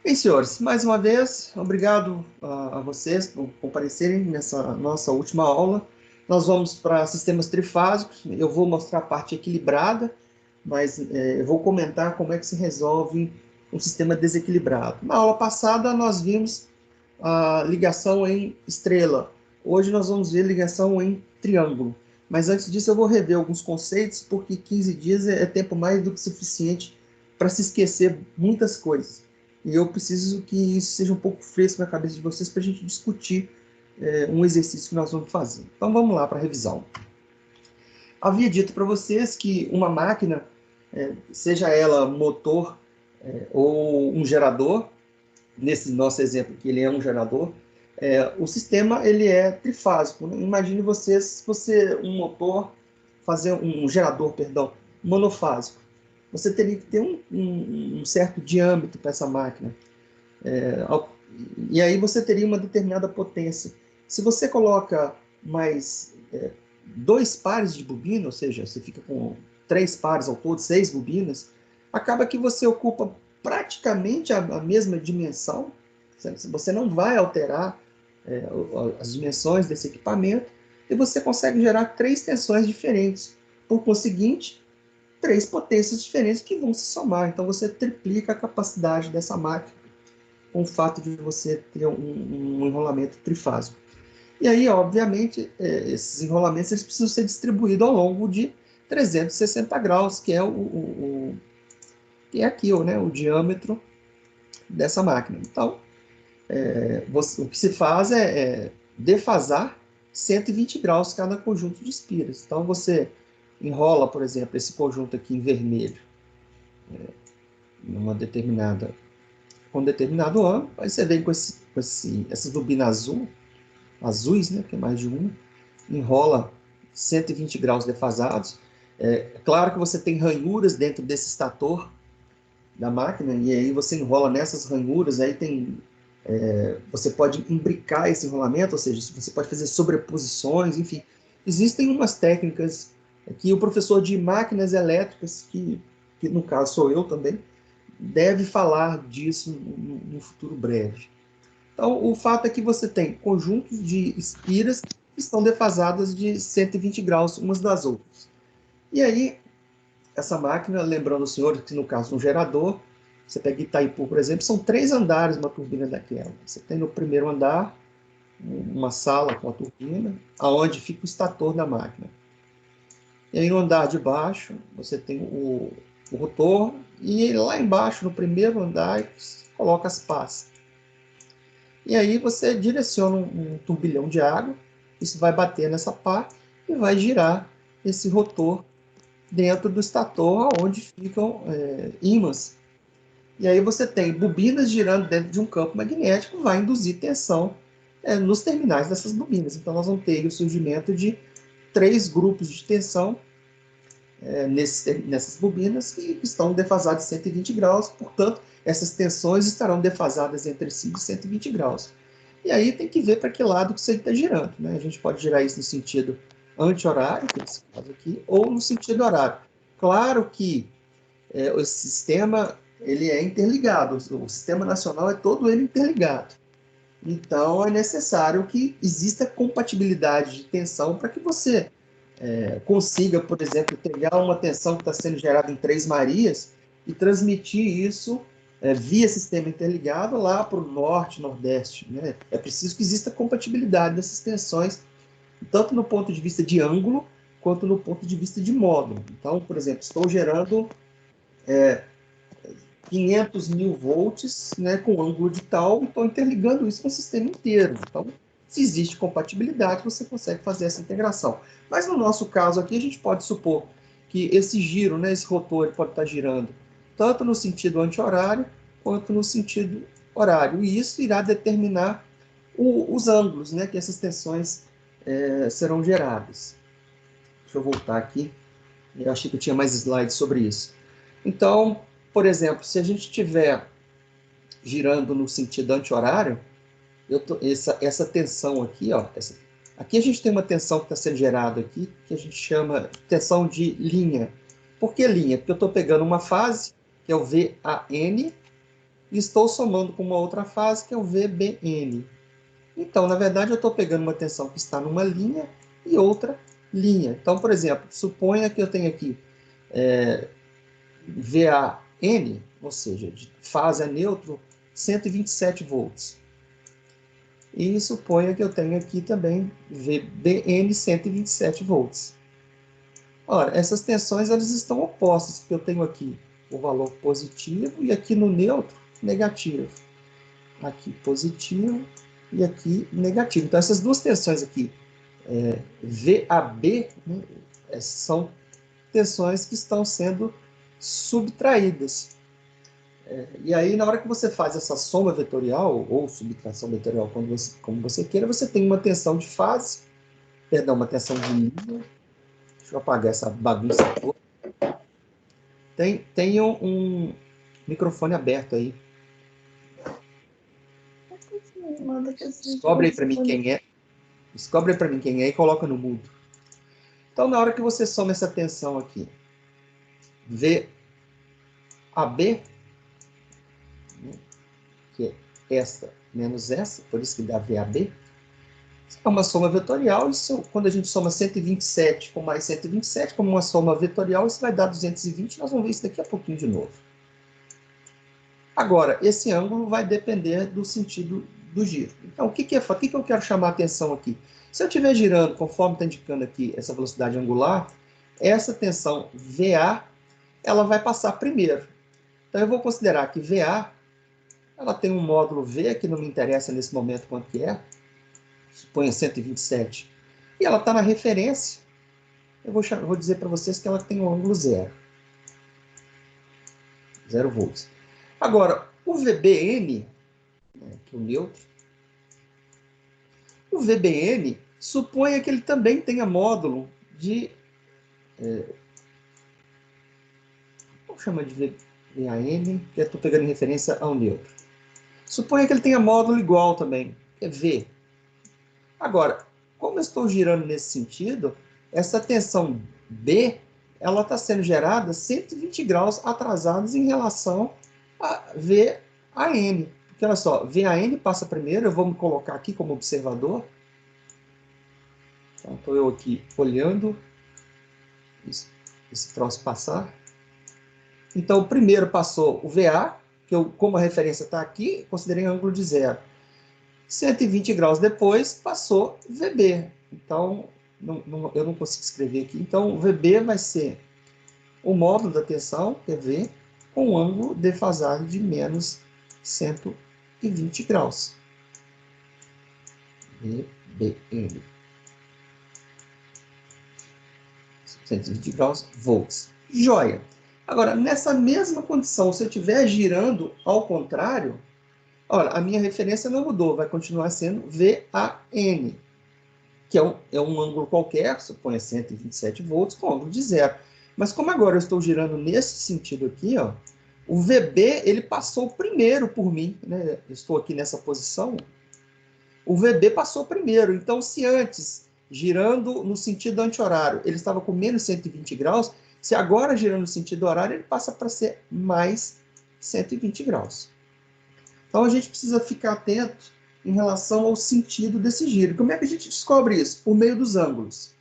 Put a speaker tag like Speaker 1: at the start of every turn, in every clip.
Speaker 1: Bem, senhores, mais uma vez, obrigado a vocês por comparecerem nessa nossa última aula. Nós vamos para sistemas trifásicos. Eu vou mostrar a parte equilibrada, mas eu vou comentar como é que se resolve um sistema desequilibrado. Na aula passada, nós vimos a ligação em estrela. Hoje nós vamos ver ligação em triângulo. Mas antes disso, eu vou rever alguns conceitos, porque 15 dias é tempo mais do que suficiente para se esquecer muitas coisas. E eu preciso que isso seja um pouco fresco na cabeça de vocês para a gente discutir um exercício que nós vamos fazer. Então vamos lá para a revisão. Havia dito para vocês que uma máquina, seja ela motor ou um gerador, nesse nosso exemplo que ele é um gerador, o sistema ele é trifásico. Né? Imagine vocês, se você um motor, fazer um gerador, perdão, monofásico. Você teria que ter um certo diâmetro para essa máquina. E aí você teria uma determinada potência. Se você coloca mais dois pares de bobina, ou seja, você fica com 3 pares ao todo, 6 bobinas, acaba que você ocupa praticamente a mesma dimensão. Você não vai alterar as dimensões desse equipamento e você consegue gerar 3 tensões diferentes. Por conseguinte, 3 potências diferentes que vão se somar. Então você triplica a capacidade dessa máquina com o fato de você ter um enrolamento trifásico. E aí, obviamente, esses enrolamentos eles precisam ser distribuídos ao longo de 360 graus, que é que é aqui, né, o diâmetro dessa máquina. Então, o que se faz é defasar 120 graus cada conjunto de espiras. Então, você enrola, por exemplo, esse conjunto aqui em vermelho, numa determinada com um determinado ângulo, aí você vem com essas bobinas azuis, né, que é mais de uma, enrola 120 graus defasados. Claro que você tem ranhuras dentro desse estator da máquina, e aí você enrola nessas ranhuras, aí você pode imbricar esse enrolamento, ou seja, você pode fazer sobreposições, enfim. Existem umas técnicas que o professor de máquinas elétricas, que no caso sou eu também, deve falar disso no futuro breve. Então, o fato é que você tem conjuntos de espiras que estão defasadas de 120 graus umas das outras. E aí, essa máquina, lembrando o senhor que no caso um gerador, você pega Itaipu, por exemplo, são 3 andares uma turbina daquela. Você tem no primeiro andar uma sala com a turbina, aonde fica o estator da máquina. E aí no andar de baixo, você tem o rotor, e lá embaixo, no primeiro andar, coloca as pás. E aí você direciona um turbilhão de água, isso vai bater nessa pá e vai girar esse rotor dentro do estator, onde ficam ímãs. E aí você tem bobinas girando dentro de um campo magnético, vai induzir tensão nos terminais dessas bobinas. Então nós vamos ter o surgimento de 3 grupos de tensão nessas bobinas que estão defasadas de 120 graus, portanto, essas tensões estarão defasadas entre si de 120 graus. E aí tem que ver para que lado que você está girando. Né? A gente pode girar isso no sentido anti-horário, que é esse caso aqui, ou no sentido horário. Claro que o sistema ele é interligado, o sistema nacional é todo ele interligado. Então é necessário que exista compatibilidade de tensão para que você consiga, por exemplo, pegar uma tensão que está sendo gerada em Três Marias e transmitir isso via sistema interligado lá para o norte, nordeste. Né? É preciso que exista compatibilidade dessas tensões, tanto no ponto de vista de ângulo, quanto no ponto de vista de módulo. Então, por exemplo, estou gerando 500 mil volts, né, com ângulo de tal, estou interligando isso com o sistema inteiro. Então, se existe compatibilidade, você consegue fazer essa integração. Mas no nosso caso aqui, a gente pode supor que esse giro, né, esse rotor, ele pode estar girando tanto no sentido anti-horário, quanto no sentido horário. E isso irá determinar os ângulos, né, que essas tensões serão geradas. Deixa eu voltar aqui. Eu achei que eu tinha mais slides sobre isso. Então, por exemplo, se a gente estiver girando no sentido anti-horário, essa tensão aqui, ó, aqui a gente tem uma tensão que está sendo gerada aqui, que a gente chama de tensão de linha. Por que linha? Porque eu estou pegando uma fase, que é o VAN, e estou somando com uma outra fase, que é o VBN. Então, na verdade, eu estou pegando uma tensão que está numa linha e outra linha. Então, por exemplo, suponha que eu tenho aqui VAN, ou seja, de fase a neutro, 127 volts. E suponha que eu tenho aqui também VBN 127 volts. Ora, essas tensões elas estão opostas, porque eu tenho aqui o valor positivo e aqui no neutro, negativo. Aqui positivo e aqui negativo. Então, essas duas tensões aqui, VAB, né, são tensões que estão sendo subtraídas. E aí, na hora que você faz essa soma vetorial, ou subtração vetorial, como você queira, você tem uma tensão de fase, perdão, uma tensão de linha. Deixa eu apagar essa bagunça toda. Tem um microfone aberto aí. Descobre aí para mim quem é. Descobre aí para mim quem é e coloca no mudo. Então, na hora que você soma essa tensão aqui, VAB, que é esta menos essa, por isso que dá VAB, é uma soma vetorial. Isso, quando a gente soma 127 com mais 127, como uma soma vetorial, isso vai dar 220. Nós vamos ver isso daqui a pouquinho de novo. Agora, esse ângulo vai depender do sentido do giro. Então, o que eu quero chamar a atenção aqui? Se eu estiver girando, conforme está indicando aqui essa velocidade angular, essa tensão VA, ela vai passar primeiro. Então, eu vou considerar que VA, ela tem um módulo V, que não me interessa nesse momento quanto que é, suponha 127, e ela está na referência. Eu vou dizer para vocês que ela tem um ângulo zero. 0 volts. Agora, o VBN, que é o neutro, o VBN suponha que ele também tenha módulo de... vamos chamar de VAN, que eu estou pegando em referência ao neutro. Suponha que ele tenha módulo igual também, que é V. Agora, como eu estou girando nesse sentido, essa tensão B, ela está sendo gerada 120 graus atrasados em relação a VAN. Porque, olha só, VAN passa primeiro, eu vou me colocar aqui como observador. Então, estou eu aqui olhando esse troço passar. Então, primeiro passou o VA, que eu, como a referência está aqui, considerei ângulo de zero. 120 graus depois, passou VB. Então, eu não consigo escrever aqui. Então, o VB vai ser o módulo da tensão, que é V, com um ângulo defasado de menos 120 graus. VBN. 120 graus, volts. Joia! Agora, nessa mesma condição, se eu estiver girando ao contrário, olha, a minha referência não mudou, vai continuar sendo VAN, que é um ângulo qualquer, suponha 127 volts, com ângulo de zero. Mas como agora eu estou girando nesse sentido aqui, ó, o VB ele passou primeiro por mim, né? Eu estou aqui nessa posição, o VB passou primeiro. Então, se antes, girando no sentido anti-horário, ele estava com menos 120 graus, se agora girando no sentido horário, ele passa para ser mais 120 graus. Então, a gente precisa ficar atento em relação ao sentido desse giro. Como é que a gente descobre isso? Por meio dos ângulos.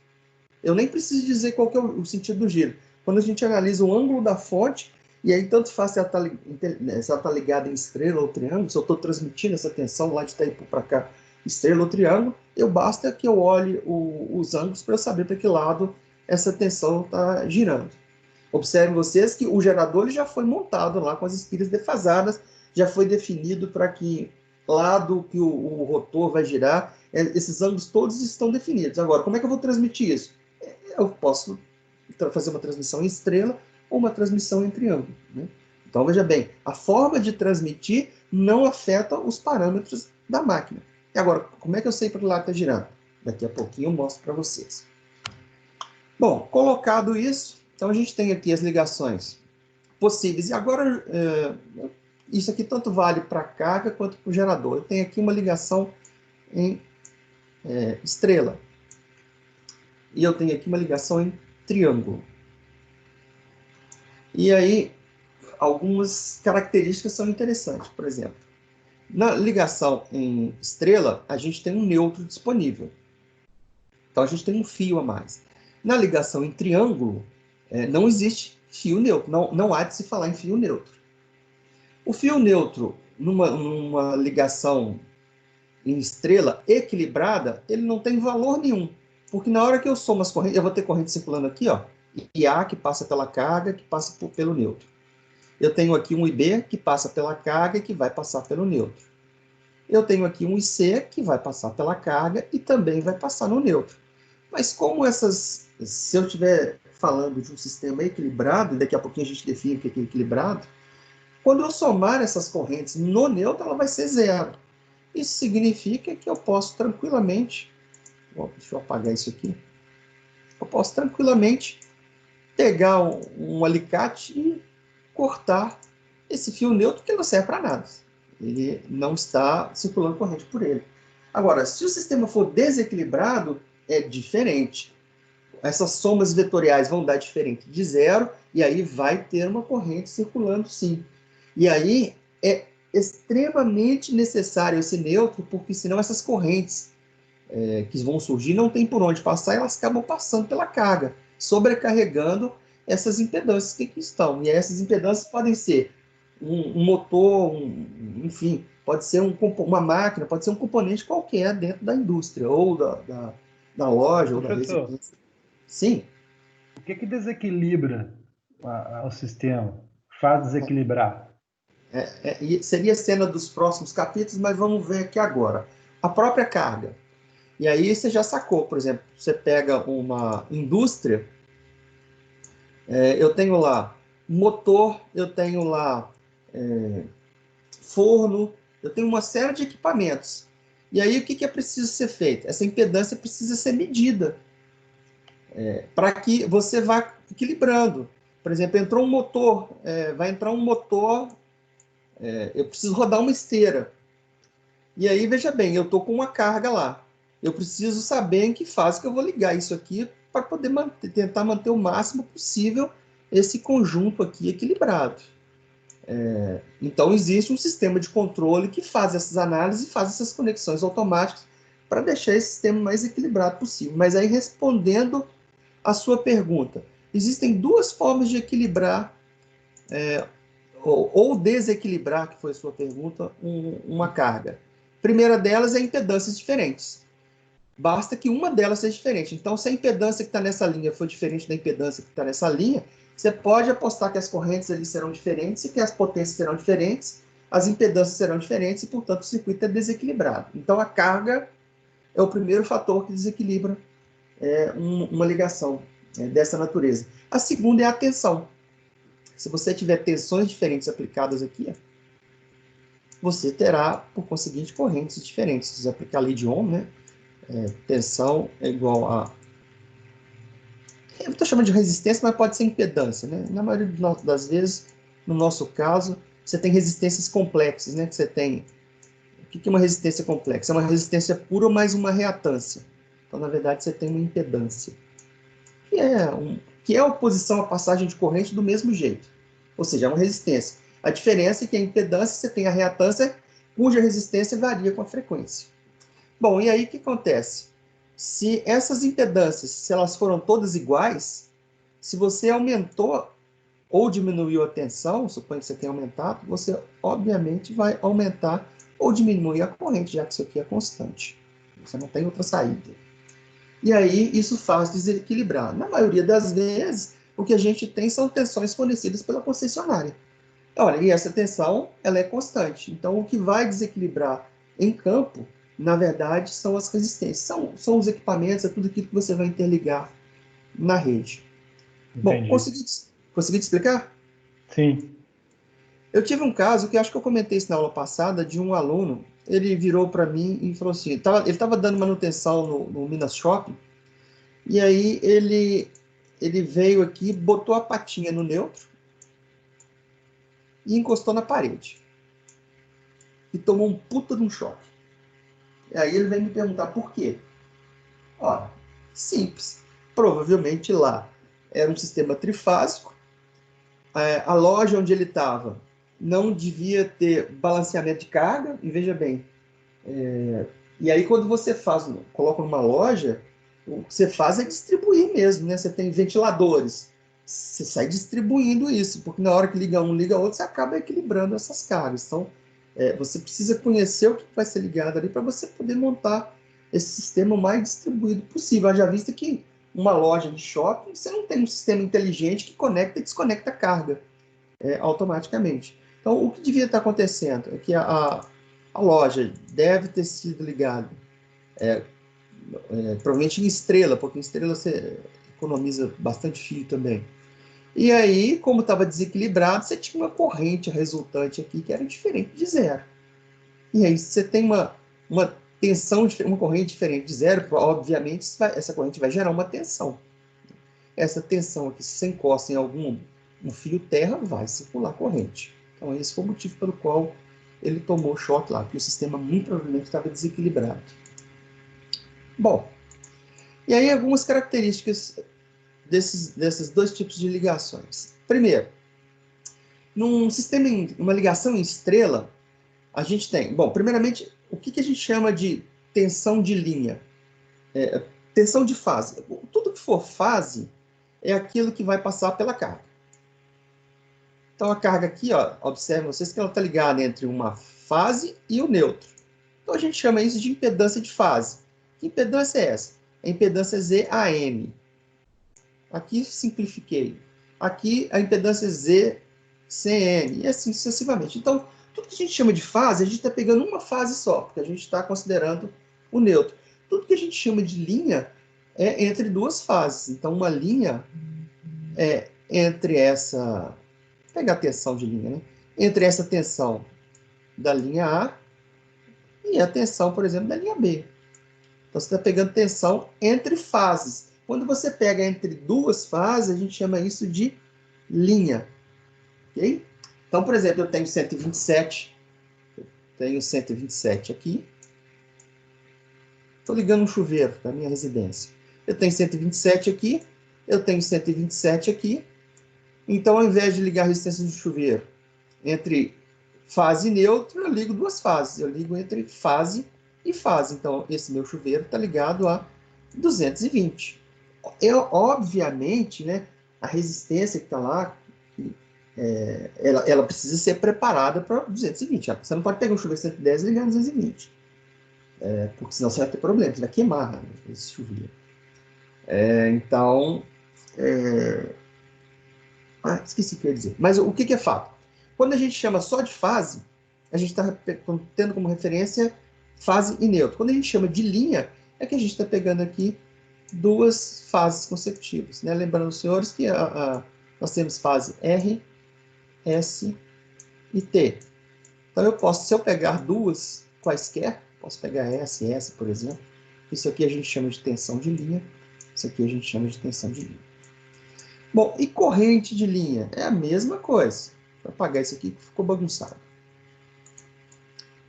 Speaker 1: Eu nem preciso dizer qual que é o sentido do giro. Quando a gente analisa o ângulo da fonte, e aí tanto faz se ela está ligada em estrela ou triângulo, se eu estou transmitindo essa tensão lá de Itaipu para cá, estrela ou triângulo, basta que eu olhe os ângulos para eu saber para que lado essa tensão está girando. Observem vocês que o gerador ele já foi montado lá com as espírias defasadas, já foi definido para que lado que o rotor vai girar, esses ângulos todos estão definidos. Agora, como é que eu vou transmitir isso? Eu posso fazer uma transmissão em estrela ou uma transmissão em triângulo, né? Então, veja bem, a forma de transmitir não afeta os parâmetros da máquina. E agora, como é que eu sei para que lado está girando? Daqui a pouquinho eu mostro para vocês. Bom, colocado isso, então a gente tem aqui as ligações possíveis. E agora, isso aqui tanto vale para a carga quanto para o gerador. Eu tenho aqui uma ligação em estrela. E eu tenho aqui uma ligação em triângulo. E aí, algumas características são interessantes. Por exemplo, na ligação em estrela, a gente tem um neutro disponível. Então, a gente tem um fio a mais. Na ligação em triângulo, não existe fio neutro. Não há de se falar em fio neutro. O fio neutro, numa ligação em estrela equilibrada, ele não tem valor nenhum. Porque na hora que eu somo as correntes, eu vou ter corrente circulando aqui, ó, IA que passa pela carga, que passa pelo neutro. Eu tenho aqui um IB que passa pela carga e que vai passar pelo neutro. Eu tenho aqui um IC que vai passar pela carga e também vai passar no neutro. Mas como se eu estiver falando de um sistema equilibrado, e daqui a pouquinho a gente define o que é equilibrado, quando eu somar essas correntes no neutro, ela vai ser zero. Isso significa que eu posso tranquilamente, deixa eu apagar isso aqui, eu posso tranquilamente pegar um alicate e cortar esse fio neutro, que não serve para nada. Ele não está circulando corrente por ele. Agora, se o sistema for desequilibrado, é diferente. Essas somas vetoriais vão dar diferente de zero, e aí vai ter uma corrente circulando sim. E aí é extremamente necessário esse neutro, porque senão essas correntes que vão surgir não tem por onde passar, elas acabam passando pela carga, sobrecarregando essas impedâncias que aqui estão. E essas impedâncias podem ser um motor, enfim, pode ser uma máquina, pode ser um componente qualquer dentro da indústria, ou da loja, ou da
Speaker 2: Professor,
Speaker 1: residência. Sim.
Speaker 2: o que desequilibra o sistema? Faz desequilibrar?
Speaker 1: Seria a cena dos próximos capítulos, mas vamos ver aqui agora. A própria carga. E aí você já sacou, por exemplo, você pega uma indústria, eu tenho lá motor, eu tenho lá forno, eu tenho uma série de equipamentos. E aí o que é preciso ser feito? Essa impedância precisa ser medida para que você vá equilibrando. Por exemplo, entrou um motor, vai entrar um motor, eu preciso rodar uma esteira. E aí, veja bem, eu estou com uma carga lá. Eu preciso saber em que fase que eu vou ligar isso aqui para poder tentar manter o máximo possível esse conjunto aqui equilibrado. Então, existe um sistema de controle que faz essas análises e faz essas conexões automáticas para deixar esse sistema mais equilibrado possível. Mas aí, respondendo a sua pergunta, existem duas formas de equilibrar ou desequilibrar, que foi a sua pergunta, uma carga. A primeira delas é impedâncias diferentes. Basta que uma delas seja diferente. Então, se a impedância que está nessa linha for diferente da impedância que está nessa linha, você pode apostar que as correntes ali serão diferentes e que as potências serão diferentes, as impedâncias serão diferentes e, portanto, o circuito é desequilibrado. Então, a carga é o primeiro fator que desequilibra uma ligação dessa natureza. A segunda é a tensão. Se você tiver tensões diferentes aplicadas aqui, você terá, por conseguinte, correntes diferentes. Se você aplicar a lei de Ohm, né? Tensão é igual a... Eu estou chamando de resistência, mas pode ser impedância, né? Na maioria das vezes, no nosso caso, você tem resistências complexas, né? Que você tem... O que é uma resistência complexa? É uma resistência pura mais uma reatância. Então, na verdade, você tem uma impedância, que é a oposição à passagem de corrente do mesmo jeito. Ou seja, é uma resistência. A diferença é que a impedância, você tem a reatância, cuja resistência varia com a frequência. Bom, e aí o que acontece? Se essas impedâncias, se elas foram todas iguais, se você aumentou ou diminuiu a tensão, suponho que você tenha aumentado, você obviamente vai aumentar ou diminuir a corrente, já que isso aqui é constante. Você não tem outra saída. E aí isso faz desequilibrar. Na maioria das vezes, o que a gente tem são tensões fornecidas pela concessionária. Olha, e essa tensão ela é constante. Então, o que vai desequilibrar em campo, na verdade, são as resistências. São os equipamentos, é tudo aquilo que você vai interligar na rede. Bom,
Speaker 2: Entendi.
Speaker 1: consegui te explicar?
Speaker 2: Sim.
Speaker 1: Eu tive um caso que acho que eu comentei isso na aula passada, de um aluno, ele virou para mim e falou assim, ele estava dando manutenção no Minas Shopping, e aí ele veio aqui, botou a patinha no neutro e encostou na parede. E tomou um puta de um choque. E aí ele vem me perguntar por quê. Ó, simples. Provavelmente lá era um sistema trifásico, a loja onde ele estava não devia ter balanceamento de carga, e veja bem, e aí quando você coloca numa loja, o que você faz é distribuir mesmo, né? Você tem ventiladores, você sai distribuindo isso, porque na hora que liga um, liga outro, você acaba equilibrando essas cargas. Então, você precisa conhecer o que vai ser ligado ali para você poder montar esse sistema o mais distribuído possível. Haja vista que uma loja de shopping, você não tem um sistema inteligente que conecta e desconecta a carga automaticamente. Então, o que devia estar acontecendo é que a loja deve ter sido ligada, provavelmente em estrela, porque em estrela você economiza bastante fio também. E aí, como estava desequilibrado, você tinha uma corrente resultante aqui que era diferente de zero. E aí você tem uma tensão, uma corrente diferente de zero, obviamente essa corrente vai gerar uma tensão. Essa tensão aqui, se você encosta em algum fio terra, vai circular corrente. Então esse foi o motivo pelo qual ele tomou choque lá, porque o sistema muito provavelmente estava desequilibrado. Bom, e aí algumas características desses dois tipos de ligações. Primeiro, numa ligação em estrela, a gente tem, bom, primeiramente, o que a gente chama de tensão de linha? Tensão de fase. Tudo que for fase é aquilo que vai passar pela carga. Então a carga aqui, ó, observem vocês que ela está ligada entre uma fase e o neutro. Então a gente chama isso de impedância de fase. Que impedância é essa? A impedância ZAM. Aqui simplifiquei. Aqui a impedância ZCN, e assim sucessivamente. Então, tudo que a gente chama de fase, a gente está pegando uma fase só, porque a gente está considerando o neutro. Tudo que a gente chama de linha é entre duas fases. Então, uma linha é entre essa... Vou pegar a tensão de linha, né? Entre essa tensão da linha A e a tensão, por exemplo, da linha B. Então, você está pegando tensão entre fases. Quando você pega entre duas fases, a gente chama isso de linha. Ok? Então, por exemplo, eu tenho 127. Tenho 127 aqui. Estou ligando um chuveiro da minha residência. Eu tenho 127 aqui. Eu tenho 127 aqui. Então, ao invés de ligar a resistência do chuveiro entre fase e neutro, eu ligo duas fases. Eu ligo entre fase e fase. Então, esse meu chuveiro está ligado a 220. Obviamente, né, a resistência que está lá, ela precisa ser preparada para 220. Você não pode pegar um chuveiro 110 e ligar 220. Porque senão você vai ter problema, você vai queimar, né, esse chuveiro. Então, esqueci o que eu ia dizer. Mas o que é fato? Quando a gente chama só de fase, a gente está tendo como referência fase e neutro. Quando a gente chama de linha, é que a gente está pegando aqui duas fases consecutivas. Né? Lembrando, senhores, que nós temos fase R, S e T. Então, eu posso, se eu pegar duas quaisquer, posso pegar S e S, por exemplo. Isso aqui a gente chama de tensão de linha. Isso aqui a gente chama de tensão de linha. Bom, e corrente de linha? É a mesma coisa. Vou apagar isso aqui que ficou bagunçado.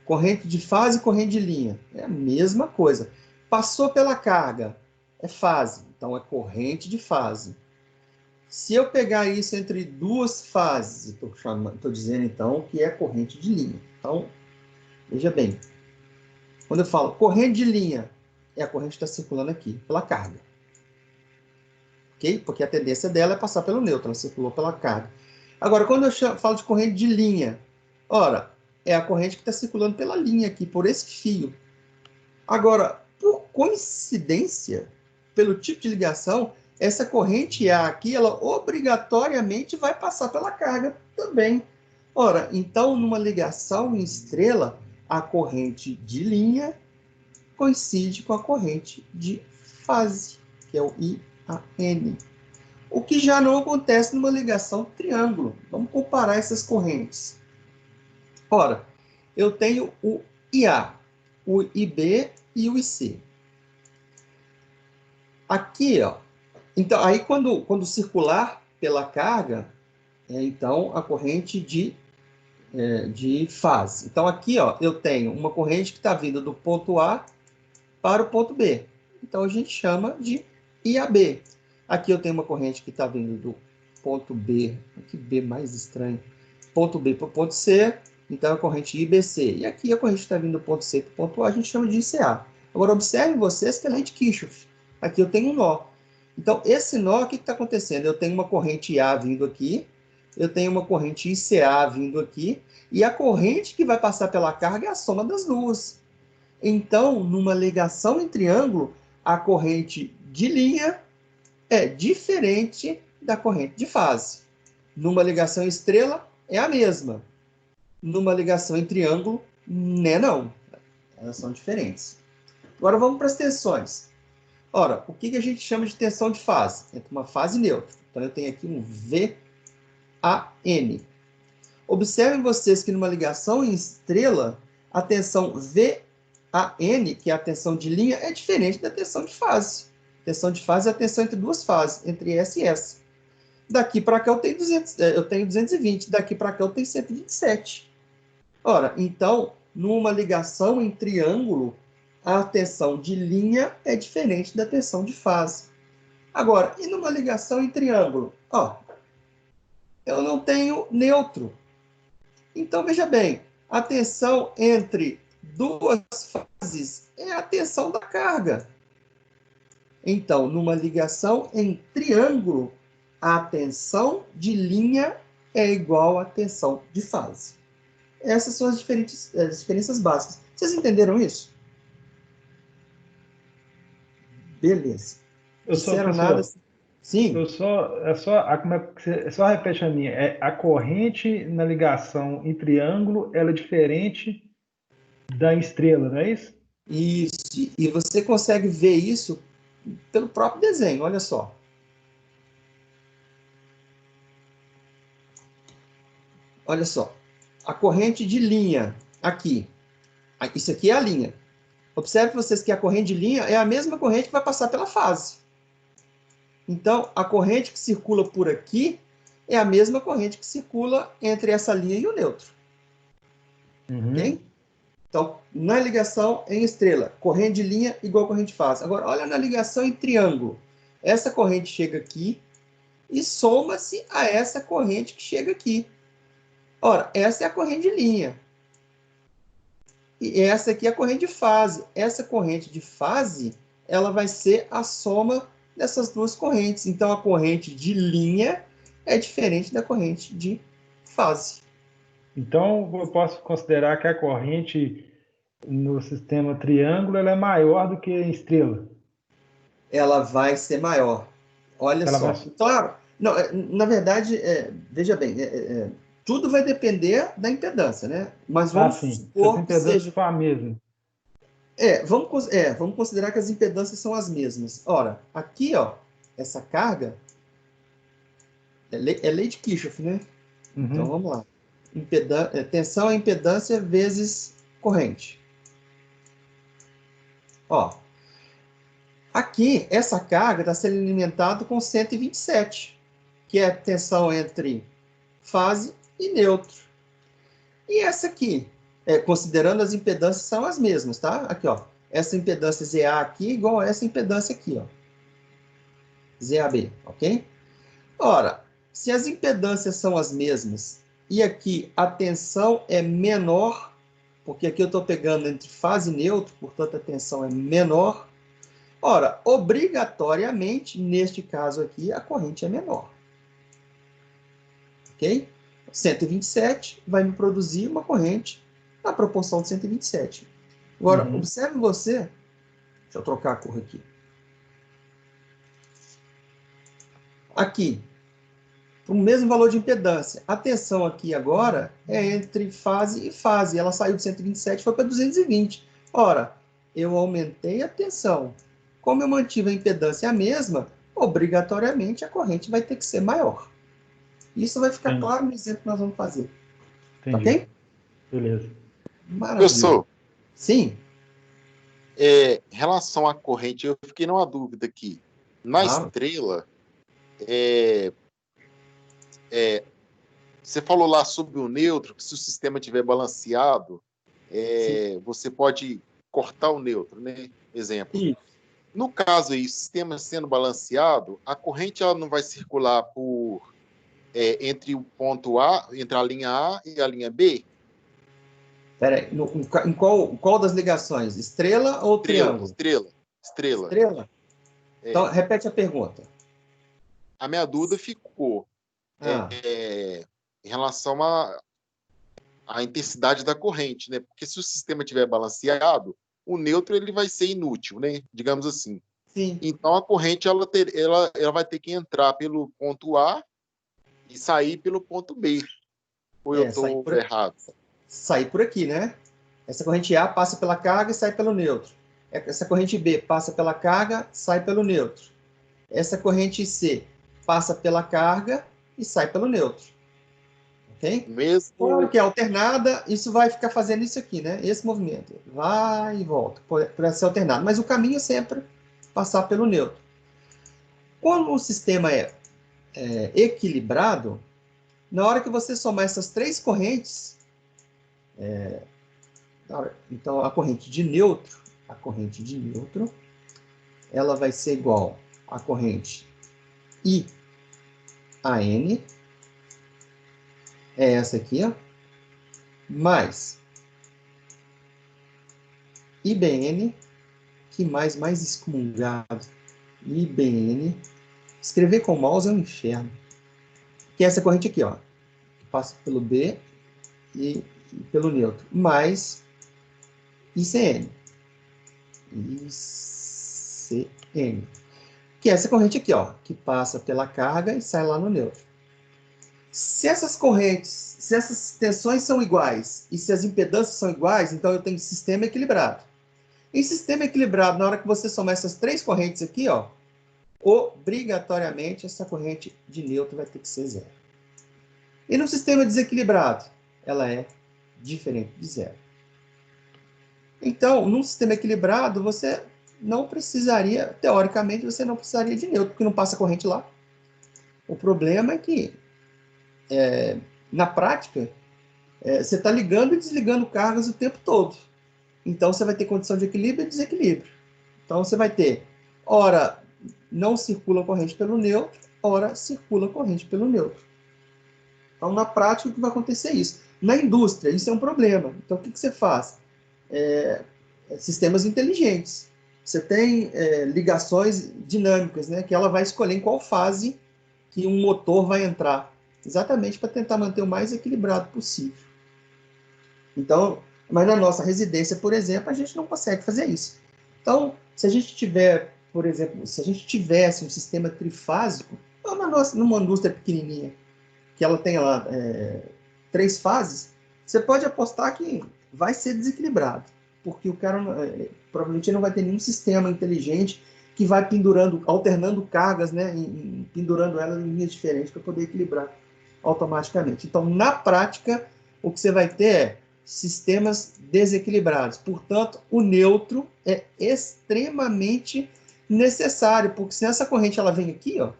Speaker 1: Corrente de fase e corrente de linha. É a mesma coisa. Passou pela carga, é fase. Então, é corrente de fase. Se eu pegar isso entre duas fases, estou dizendo, então, que é corrente de linha. Então, veja bem. Quando eu falo corrente de linha, é a corrente que está circulando aqui, pela carga. Ok? Porque a tendência dela é passar pelo neutro, ela circulou pela carga. Agora, quando eu falo de corrente de linha, ora, é a corrente que está circulando pela linha aqui, por esse fio. Agora, por coincidência, pelo tipo de ligação, essa corrente A aqui, ela obrigatoriamente vai passar pela carga também. Ora, então, numa ligação em estrela, a corrente de linha coincide com a corrente de fase, que é o IAN. O que já não acontece numa ligação triângulo. Vamos comparar essas correntes. Ora, eu tenho o IA, o IB e o IC. Aqui, ó. Então, aí quando circular pela carga, então a corrente de fase. Então, aqui, ó, eu tenho uma corrente que está vindo do ponto A para o ponto B. Então, a gente chama de IAB. Aqui eu tenho uma corrente que está vindo do ponto B. Que B mais estranho. Ponto B para o ponto C, então a corrente IBC. E aqui a corrente está vindo do ponto C para o ponto A, a gente chama de ICA. Agora, observem vocês que é lei de Kirchhoff. Aqui eu tenho um nó. Então, esse nó, o que está acontecendo? Eu tenho uma corrente A vindo aqui, eu tenho uma corrente ICA vindo aqui, e a corrente que vai passar pela carga é a soma das duas. Então, numa ligação em triângulo, a corrente de linha é diferente da corrente de fase. Numa ligação estrela, é a mesma. Numa ligação em triângulo, né, não. Elas são diferentes. Agora vamos para as tensões. Ora, o que a gente chama de tensão de fase? Entre uma fase neutra. Então, eu tenho aqui um VAN. Observem vocês que numa ligação em estrela, a tensão VAN, que é a tensão de linha, é diferente da tensão de fase. A tensão de fase é a tensão entre duas fases, entre essa e essa. Daqui para cá eu tenho 220, daqui para cá eu tenho 127. Ora, então, numa ligação em triângulo, a tensão de linha é diferente da tensão de fase. Agora, e numa ligação em triângulo? Ó, eu não tenho neutro. Então, veja bem, a tensão entre duas fases é a tensão da carga. Então, numa ligação em triângulo, a tensão de linha é igual à tensão de fase. Essas são as diferenças básicas. Vocês entenderam isso? Beleza.
Speaker 2: Eu sou
Speaker 1: Disseram
Speaker 2: professor.
Speaker 1: nada? Sim.
Speaker 2: Só repete a minha. A corrente na ligação em triângulo, ela é diferente da estrela, não é isso?
Speaker 1: Isso. E você consegue ver isso pelo próprio desenho. Olha só. Olha só. A corrente de linha aqui. Isso aqui é a linha. Observe vocês que a corrente de linha é a mesma corrente que vai passar pela fase. Então, a corrente que circula por aqui é a mesma corrente que circula entre essa linha e o neutro. Ok? Então, na ligação em estrela, corrente de linha igual corrente de fase. Agora, olha na ligação em triângulo. Essa corrente chega aqui e soma-se a essa corrente que chega aqui. Ora, essa é a corrente de linha. E essa aqui é a corrente de fase. Essa corrente de fase, ela vai ser a soma dessas duas correntes. Então, a corrente de linha é diferente da corrente de fase.
Speaker 2: Então, eu posso considerar que a corrente no sistema triângulo ela é maior do que a estrela.
Speaker 1: Ela vai ser maior. Olha
Speaker 2: Ela
Speaker 1: só.
Speaker 2: vai...
Speaker 1: Claro, não, na verdade, veja bem, tudo vai depender da impedância, né? Mas vamos
Speaker 2: sim.
Speaker 1: supor que seja...
Speaker 2: for a mesma.
Speaker 1: Vamos considerar que as impedâncias são as mesmas. Ora, aqui, ó, essa carga é lei de Kirchhoff, né? Então, vamos lá. Tensão é impedância vezes corrente. Ó, aqui, essa carga está sendo alimentada com 127, que é a tensão entre fase e neutro. E essa aqui, considerando as impedâncias, são as mesmas, tá? Aqui, ó. Essa impedância ZA aqui igual a essa impedância aqui, ó. ZAB, ok? Ora, se as impedâncias são as mesmas e aqui a tensão é menor, porque aqui eu estou pegando entre fase e neutro, portanto a tensão é menor, ora, obrigatoriamente, neste caso aqui, a corrente é menor. Ok? 127 vai me produzir uma corrente na proporção de 127. Agora, observe você, deixa eu trocar a cor aqui. Aqui, para o mesmo valor de impedância. A tensão aqui agora é entre fase e fase. Ela saiu de 127 e foi para 220. Ora, eu aumentei a tensão. Como eu mantive a impedância a mesma, obrigatoriamente a corrente vai ter que ser maior. Isso vai ficar claro no exemplo que nós vamos fazer.
Speaker 2: Entendi.
Speaker 1: Ok?
Speaker 2: Beleza.
Speaker 1: Maravilha.
Speaker 3: Professor,
Speaker 1: sim.
Speaker 3: Em relação à corrente, eu fiquei numa dúvida aqui. Na estrela, você falou lá sobre o neutro, que se o sistema estiver balanceado, você pode cortar o neutro, né? Exemplo.
Speaker 1: Isso.
Speaker 3: No caso aí, o sistema sendo balanceado, a corrente ela não vai circular por entre o ponto A, entre a linha A e a linha B?
Speaker 1: Peraí, em qual das ligações? Estrela ou triângulo?
Speaker 3: Estrela.
Speaker 1: Estrela? Então, repete a pergunta.
Speaker 3: A minha dúvida ficou em relação à intensidade da corrente, né? Porque se o sistema estiver balanceado, o neutro ele vai ser inútil, né? Digamos assim.
Speaker 1: Sim.
Speaker 3: Então, a corrente ela vai ter que entrar pelo ponto A e sair pelo ponto B. Ou eu estou errado?
Speaker 1: Sair por aqui, né? Essa corrente A passa pela carga e sai pelo neutro. Essa corrente B passa pela carga, sai pelo neutro. Essa corrente C passa pela carga e sai pelo neutro. Ok? Claro que é alternada, isso vai ficar fazendo isso aqui, né? Esse movimento. Vai e volta, para ser alternado. Mas o caminho é sempre passar pelo neutro. Quando o sistema é equilibrado, na hora que você somar essas três correntes, então a corrente de neutro, ela vai ser igual à corrente I a N, é essa aqui, ó, mais IBN, que mais excomungado, IBN, escrever com mouse é um inferno, que é essa corrente aqui, ó, que passa pelo B e pelo neutro, mais ICN, que é essa corrente aqui, ó, que passa pela carga e sai lá no neutro. Se essas correntes, se essas tensões são iguais e se as impedâncias são iguais, então eu tenho sistema equilibrado. Em sistema equilibrado, na hora que você somar essas três correntes aqui, ó, obrigatoriamente essa corrente de neutro vai ter que ser zero. E no sistema desequilibrado, ela é diferente de zero. Então, num sistema equilibrado, você não precisaria, teoricamente, você não precisaria de neutro, porque não passa corrente lá. O problema é que, na prática, você está ligando e desligando cargas o tempo todo. Então, você vai ter condição de equilíbrio e desequilíbrio. Então, você vai ter, ora, não circula corrente pelo neutro, ora, circula corrente pelo neutro. Então, na prática, o que vai acontecer é isso. Na indústria, isso é um problema. Então, o que você faz? Sistemas inteligentes. Você tem ligações dinâmicas, né, que ela vai escolher em qual fase que um motor vai entrar, exatamente para tentar manter o mais equilibrado possível. Então, mas na nossa residência, por exemplo, a gente não consegue fazer isso. Então, se a gente tiver, por exemplo, se a gente tivesse um sistema trifásico, ou numa indústria pequenininha, que ela tenha lá 3 fases, você pode apostar que vai ser desequilibrado, porque o cara provavelmente não vai ter nenhum sistema inteligente que vai alternando cargas, né, pendurando elas em linhas diferentes para poder equilibrar automaticamente. Então, na prática, o que você vai ter é sistemas desequilibrados. Portanto, o neutro é extremamente necessário, porque se essa corrente ela vem aqui, ó,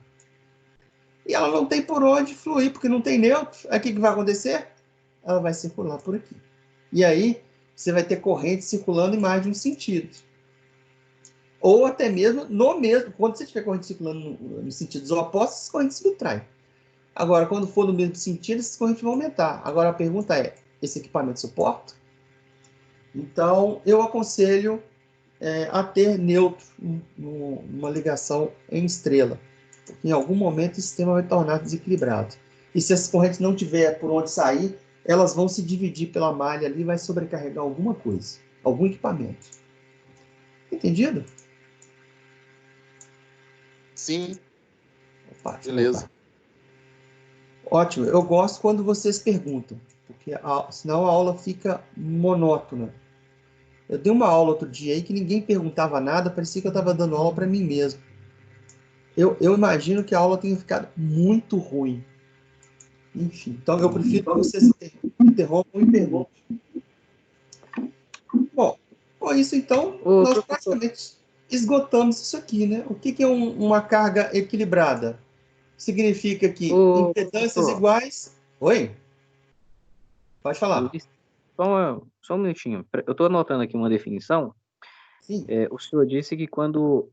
Speaker 1: e ela não tem por onde fluir, porque não tem neutro, aí o que vai acontecer? Ela vai circular por aqui. E aí, você vai ter corrente circulando em mais de um sentido. Ou até mesmo quando você tiver corrente circulando nos sentidos opostos, as correntes se subtraem. Agora, quando for no mesmo sentido, essas correntes vão aumentar. Agora, a pergunta é, esse equipamento suporta? Então, eu aconselho a ter neutro numa ligação em estrela. Porque em algum momento o sistema vai tornar desequilibrado. E se essas correntes não tiver por onde sair, elas vão se dividir pela malha ali e vai sobrecarregar alguma coisa, algum equipamento. Entendido?
Speaker 3: Sim.
Speaker 1: Opa,
Speaker 3: beleza.
Speaker 1: Ótimo. Eu gosto quando vocês perguntam, porque senão a aula fica monótona. Eu dei uma aula outro dia aí que ninguém perguntava nada, parecia que eu estava dando aula para mim mesmo. Eu imagino que a aula tenha ficado muito ruim. Enfim, então eu prefiro que vocês interrompam e perguntem. Bom, com isso então, nós praticamente esgotamos isso aqui, né? O que é uma carga equilibrada? Significa que impedâncias iguais... Oi? Pode falar.
Speaker 4: Só um minutinho. Eu estou anotando aqui uma definição.
Speaker 1: Sim.
Speaker 4: O senhor disse que quando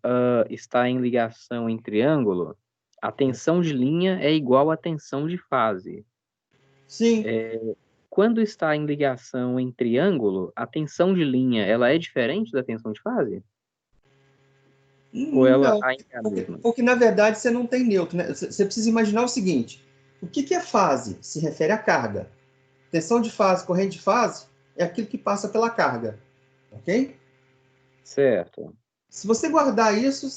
Speaker 4: está em ligação em triângulo, a tensão de linha é igual à tensão de fase.
Speaker 1: Sim.
Speaker 4: Quando está em ligação em triângulo, a tensão de linha ela é diferente da tensão de fase? Ou ela
Speaker 1: Não,
Speaker 4: ainda é a mesma?
Speaker 1: porque na verdade você não tem neutro, né? Você precisa imaginar o seguinte: o que é fase? Se refere à carga. Tensão de fase, corrente de fase é aquilo que passa pela carga, ok?
Speaker 4: Certo.
Speaker 1: Se você guardar isso,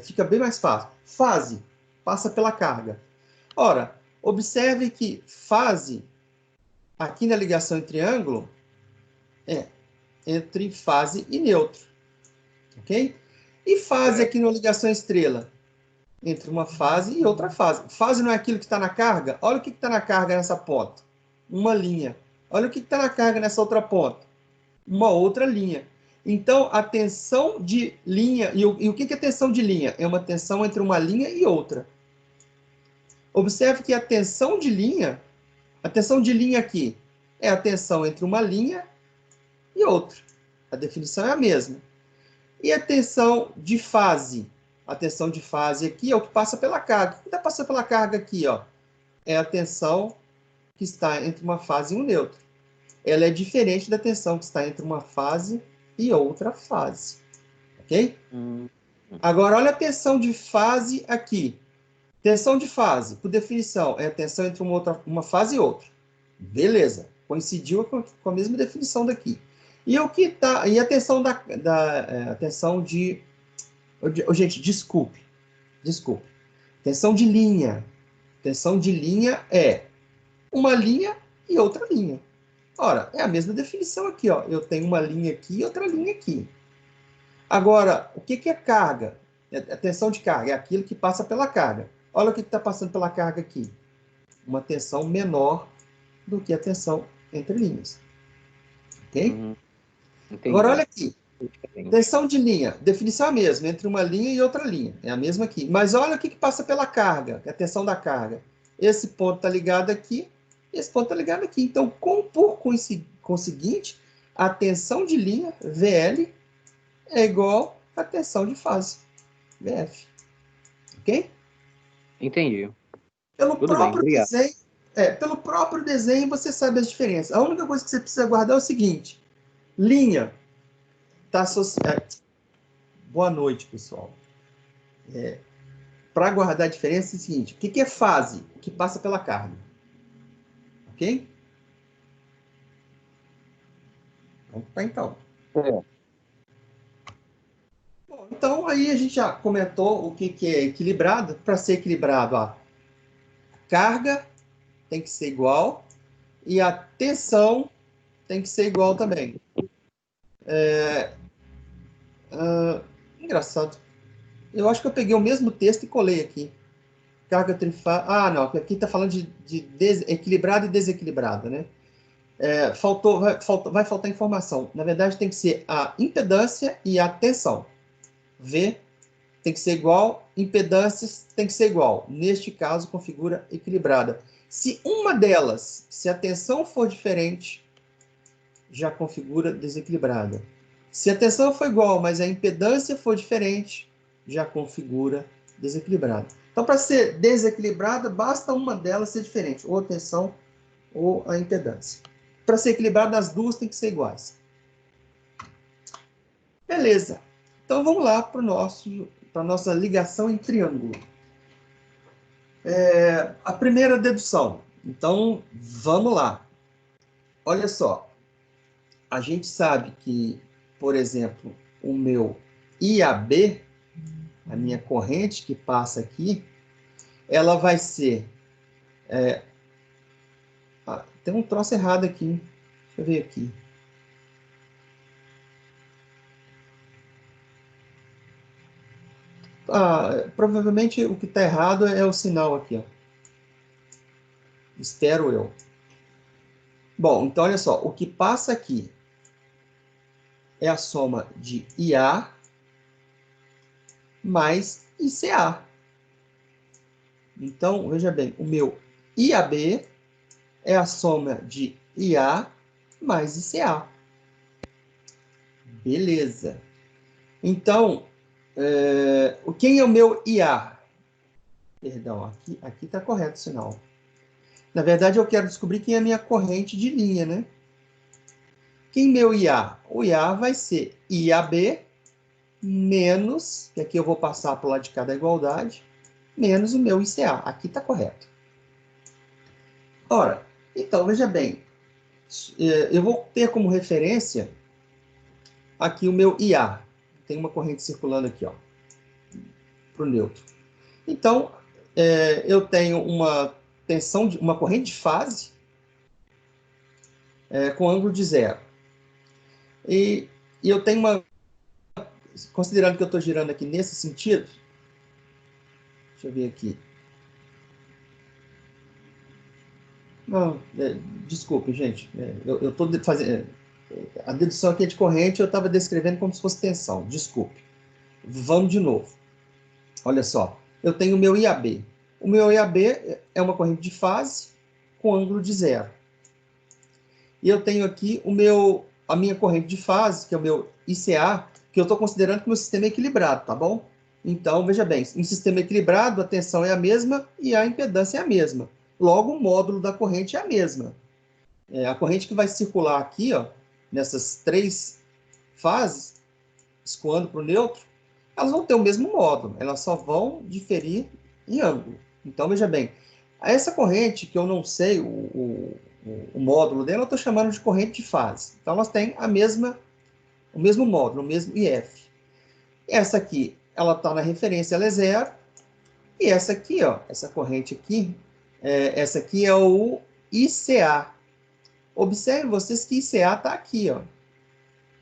Speaker 1: fica bem mais fácil. Fase passa pela carga. Ora, observe que fase aqui na ligação em triângulo é entre fase e neutro, ok? E fase aqui na ligação estrela entre uma fase e outra fase. Fase não é aquilo que está na carga? Olha o que está na carga nessa ponta. Uma linha. Olha o que está na carga nessa outra ponta. Uma outra linha. Então, a tensão de linha... E o que é tensão de linha? É uma tensão entre uma linha e outra. Observe que a tensão de linha aqui é a tensão entre uma linha e outra. A definição é a mesma. E a tensão de fase? A tensão de fase aqui é o que passa pela carga. O que está passando pela carga aqui? Ó? É a tensão que está entre uma fase e um neutro. Ela é diferente da tensão que está entre uma fase e outra fase. Ok? Agora, olha a tensão de fase aqui. Tensão de fase, por definição, é a tensão entre uma fase e outra. Beleza. Coincidiu com a mesma definição daqui. E o que tá? E a tensão a tensão de... Gente, desculpe. Tensão de linha. Tensão de linha é uma linha e outra linha. Ora, é a mesma definição aqui, ó. Eu tenho uma linha aqui e outra linha aqui. Agora, o que é carga? A tensão de carga é aquilo que passa pela carga. Olha o que está passando pela carga aqui. Uma tensão menor do que a tensão entre linhas. Ok? Agora, olha aqui. Tensão de linha. Definição é a mesma, entre uma linha e outra linha. É a mesma aqui. Mas olha o que passa pela carga, a tensão da carga. Esse ponto está ligado aqui, esse ponto está ligado aqui. Então, por conseguinte, a tensão de linha, VL, é igual à tensão de fase, VF. Ok?
Speaker 4: Entendi.
Speaker 1: Pelo
Speaker 4: Tudo bem,
Speaker 1: próprio
Speaker 4: obrigado.
Speaker 1: desenho, pelo próprio desenho você sabe as diferenças. A única coisa que você precisa guardar é o seguinte: linha está associada. Boa noite, pessoal. Para guardar a diferença é o seguinte: o que é fase? O que passa pela carga. Ok? Vamos para então. Bom, então aí a gente já comentou o que é equilibrado. Para ser equilibrado, a carga tem que ser igual e a tensão tem que ser igual também. Engraçado. Eu acho que eu peguei o mesmo texto e colei aqui. Carga trifásica. Ah, não. Aqui está falando de equilibrado e desequilibrado, né? Vai faltar informação. Na verdade, tem que ser a impedância e a tensão. V tem que ser igual, impedâncias tem que ser igual. Neste caso, configura equilibrada. Se uma delas, se a tensão for diferente, já configura desequilibrada. Se a tensão for igual, mas a impedância for diferente, já configura desequilibrada. Então, para ser desequilibrada, basta uma delas ser diferente, ou a tensão ou a impedância. Para ser equilibrada, as duas têm que ser iguais. Beleza. Então, vamos lá para a nossa ligação em triângulo. A primeira dedução. Então, vamos lá. Olha só. A gente sabe que, por exemplo, o meu IAB, a minha corrente que passa aqui, ela vai ser... tem um troço errado aqui. Deixa eu ver aqui. Provavelmente o que está errado é o sinal aqui. Ó. Espero eu. Bom, então olha só. O que passa aqui é a soma de IA mais ICA. Então, veja bem, o meu IAB é a soma de IA mais ICA. Beleza. Então, quem é o meu IA? Perdão, aqui está correto o sinal. Na verdade, eu quero descobrir quem é a minha corrente de linha, né? Quem é meu IA? O IA vai ser IAB menos, que aqui eu vou passar para o lado de cá da igualdade, menos o meu ICA. Aqui está correto. Ora, então, veja bem, eu vou ter como referência aqui o meu IA. Tem uma corrente circulando aqui, ó, para o neutro. Então, eu tenho uma tensão, uma corrente de fase com ângulo de zero. E eu tenho uma... Considerando que eu estou girando aqui nesse sentido, deixa eu ver aqui. Não, desculpe, gente. Eu estou fazendo... A dedução aqui é de corrente, eu estava descrevendo como se fosse tensão. Desculpe. Vamos de novo. Olha só. Eu tenho o meu IAB. O meu IAB é uma corrente de fase com ângulo de zero. E eu tenho aqui a minha corrente de fase, que é o meu ICA, que eu estou considerando que o meu sistema é equilibrado, tá bom? Então, veja bem, em sistema equilibrado, a tensão é a mesma e a impedância é a mesma. Logo, o módulo da corrente é a mesma. A corrente que vai circular aqui, ó, nessas três fases, escoando para o neutro, elas vão ter o mesmo módulo, elas só vão diferir em ângulo. Então, veja bem, essa corrente, que eu não sei o módulo dela, eu estou chamando de corrente de fase. Então, elas têm o mesmo módulo, o mesmo IF. Essa aqui, ela está na referência, ela é zero. E essa aqui, ó, essa corrente aqui, essa aqui é o ICA. Observem vocês que ICA está aqui, ó.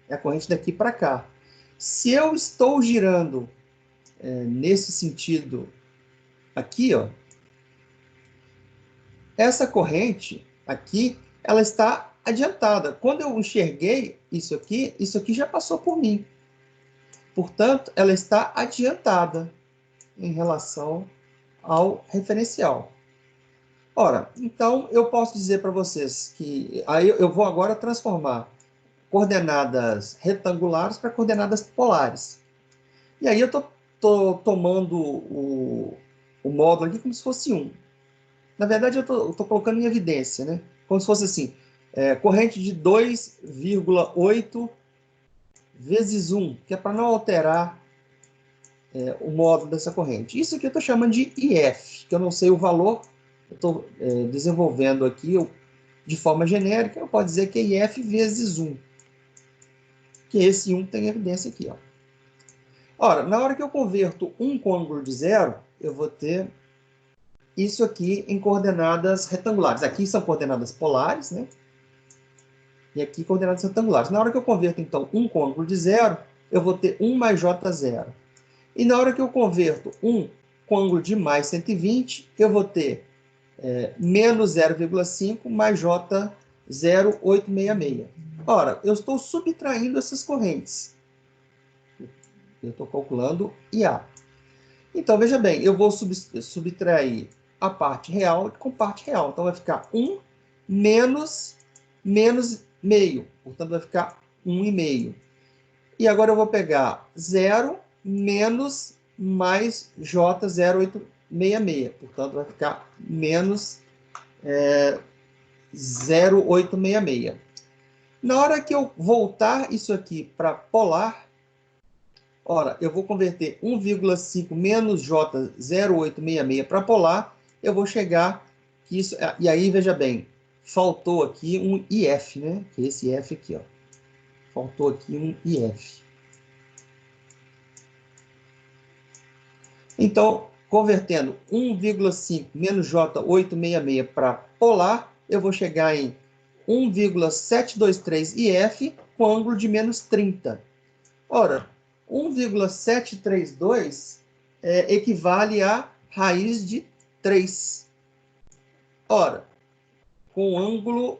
Speaker 1: É a corrente daqui para cá. Se eu estou girando nesse sentido aqui, ó, essa corrente aqui, ela está adiantada. Quando eu enxerguei isso aqui já passou por mim. Portanto, ela está adiantada em relação ao referencial. Ora, então eu posso dizer para vocês que aí eu vou agora transformar coordenadas retangulares para coordenadas polares. E aí eu estou tomando o módulo aqui como se fosse 1. Na verdade, eu estou colocando em evidência, né? Como se fosse assim, corrente de 2,8 vezes 1, que é para não alterar o módulo dessa corrente. Isso aqui eu estou chamando de IF, que eu não sei o valor, eu estou desenvolvendo aqui de forma genérica, eu posso dizer que é IF vezes 1, que esse 1 tem evidência aqui, ó. Ora, na hora que eu converto 1 com ângulo de zero, eu vou ter isso aqui em coordenadas retangulares. Aqui são coordenadas polares, né? E aqui coordenadas retangulares. Na hora que eu converto, então, 1 com ângulo de zero, eu vou ter 1 mais J0. E na hora que eu converto 1 com ângulo de mais 120, eu vou ter menos 0,5 mais J0866. Ora, eu estou subtraindo essas correntes. Eu estou calculando IA. Então, veja bem, eu vou subtrair a parte real com parte real. Então, vai ficar 1 menos meio. Portanto, vai ficar 1,5. E agora eu vou pegar 0 menos mais J0866. Portanto, vai ficar menos 0,866. Na hora que eu voltar isso aqui para polar, ora, eu vou converter 1,5 menos J0866 para polar, eu vou chegar que isso... E aí, veja bem, faltou aqui um IF, né? Que é esse IF aqui, ó. Faltou aqui um IF. Então, convertendo 1,5 menos J866 para polar, eu vou chegar em 1,723 IF com ângulo de menos 30. Ora, 1,732 equivale a raiz de 3. Ora, com o ângulo...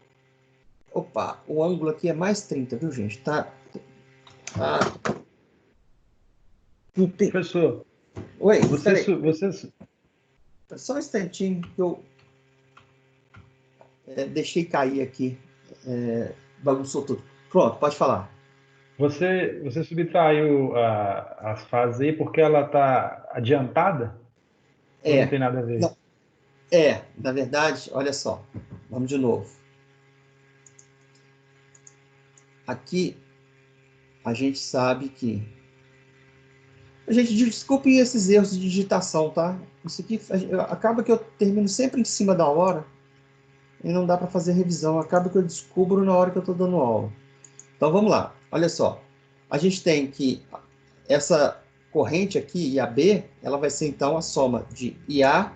Speaker 1: Opa, o ângulo aqui é mais 30, viu, gente? Tá.
Speaker 2: Professor,
Speaker 1: oi,
Speaker 2: você...
Speaker 1: Só um instantinho que eu deixei cair aqui. Bagunçou tudo. Pronto, pode falar.
Speaker 2: Você subtraiu as fases aí porque ela está adiantada? Não tem nada a ver.
Speaker 1: Não, na verdade, olha só. Vamos de novo. Aqui, a gente sabe que... Gente, desculpem esses erros de digitação, tá? Isso aqui acaba que eu termino sempre em cima da hora e não dá para fazer revisão. Acaba que eu descubro na hora que eu estou dando aula. Então, vamos lá. Olha só. A gente tem que essa corrente aqui, IAB, ela vai ser, então, a soma de IA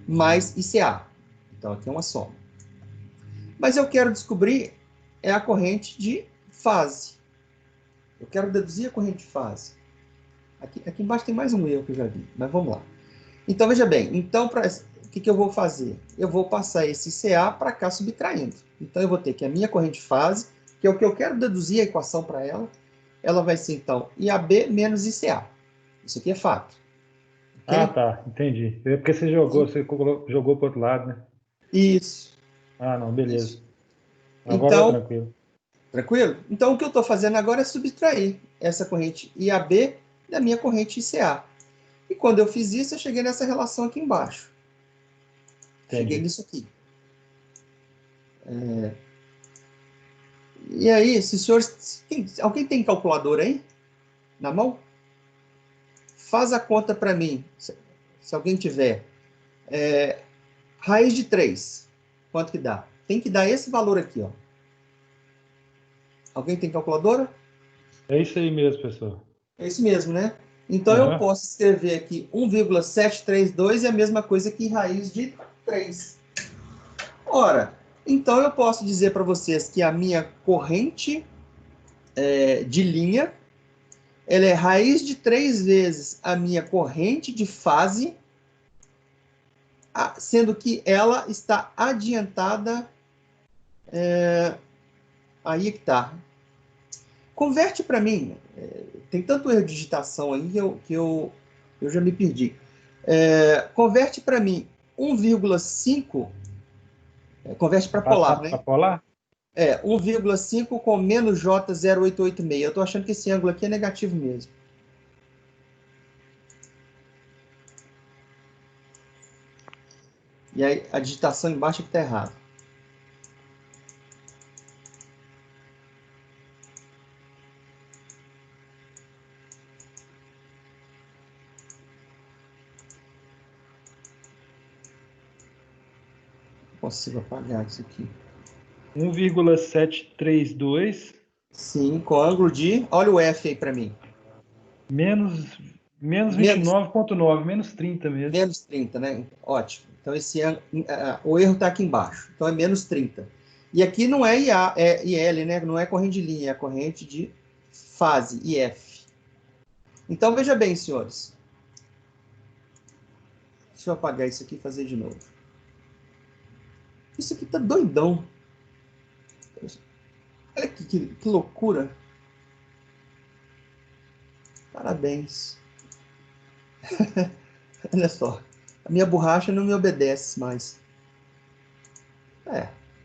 Speaker 1: mais ICA. Então, aqui é uma soma. Mas eu quero descobrir a corrente de fase. Eu quero deduzir a corrente de fase. Aqui embaixo tem mais um erro que eu já vi, mas vamos lá. Então, veja bem. Então, o que eu vou fazer? Eu vou passar esse ICA para cá subtraindo. Então, eu vou ter que a minha corrente de fase, que é o que eu quero deduzir a equação para ela vai ser, então, IAB menos ICA. Isso aqui é fato. Okay?
Speaker 2: Ah, tá. Entendi. É porque você jogou para o outro lado, né?
Speaker 1: Isso.
Speaker 2: Ah, não. Beleza.
Speaker 1: Isso.
Speaker 2: Agora
Speaker 1: então,
Speaker 2: é tranquilo.
Speaker 1: Tranquilo? Então, o que eu estou fazendo agora é subtrair essa corrente IAB da minha corrente ICA. E quando eu fiz isso, eu cheguei nessa relação aqui embaixo.
Speaker 2: Entendi.
Speaker 1: Cheguei nisso aqui. E aí, se os senhores... Alguém tem calculadora aí? Na mão? Faz a conta para mim, se alguém tiver. Raiz de 3. Quanto que dá? Tem que dar esse valor aqui, ó. Alguém tem calculadora?
Speaker 2: É isso aí mesmo, pessoal.
Speaker 1: É isso mesmo, né? Então, eu posso escrever aqui 1,732 é a mesma coisa que raiz de 3. Ora, então eu posso dizer para vocês que a minha corrente de linha, ela é raiz de 3 vezes a minha corrente de fase, sendo que ela está adiantada... aí é que está. Converte para mim. Tem tanto erro de digitação aí que eu já me perdi. Converte para mim 1,5. Converte para polar, né?
Speaker 2: Para polar?
Speaker 1: 1,5 com menos J0886. Eu estou achando que esse ângulo aqui é negativo mesmo. E aí a digitação embaixo é que está errada. Consigo apagar isso aqui.
Speaker 2: 1,732.
Speaker 1: Sim, com ângulo de... Olha o F aí para mim.
Speaker 2: Menos 29,9, menos 30 mesmo.
Speaker 1: Menos 30, né? Ótimo. Então, o erro está aqui embaixo. Então, é menos 30. E aqui não é IA, é IL, né? Não é corrente de linha, é corrente de fase, IF. Então, veja bem, senhores. Deixa eu apagar isso aqui e fazer de novo. Isso aqui tá doidão. Olha que loucura. Parabéns. Olha só. A minha borracha não me obedece mais.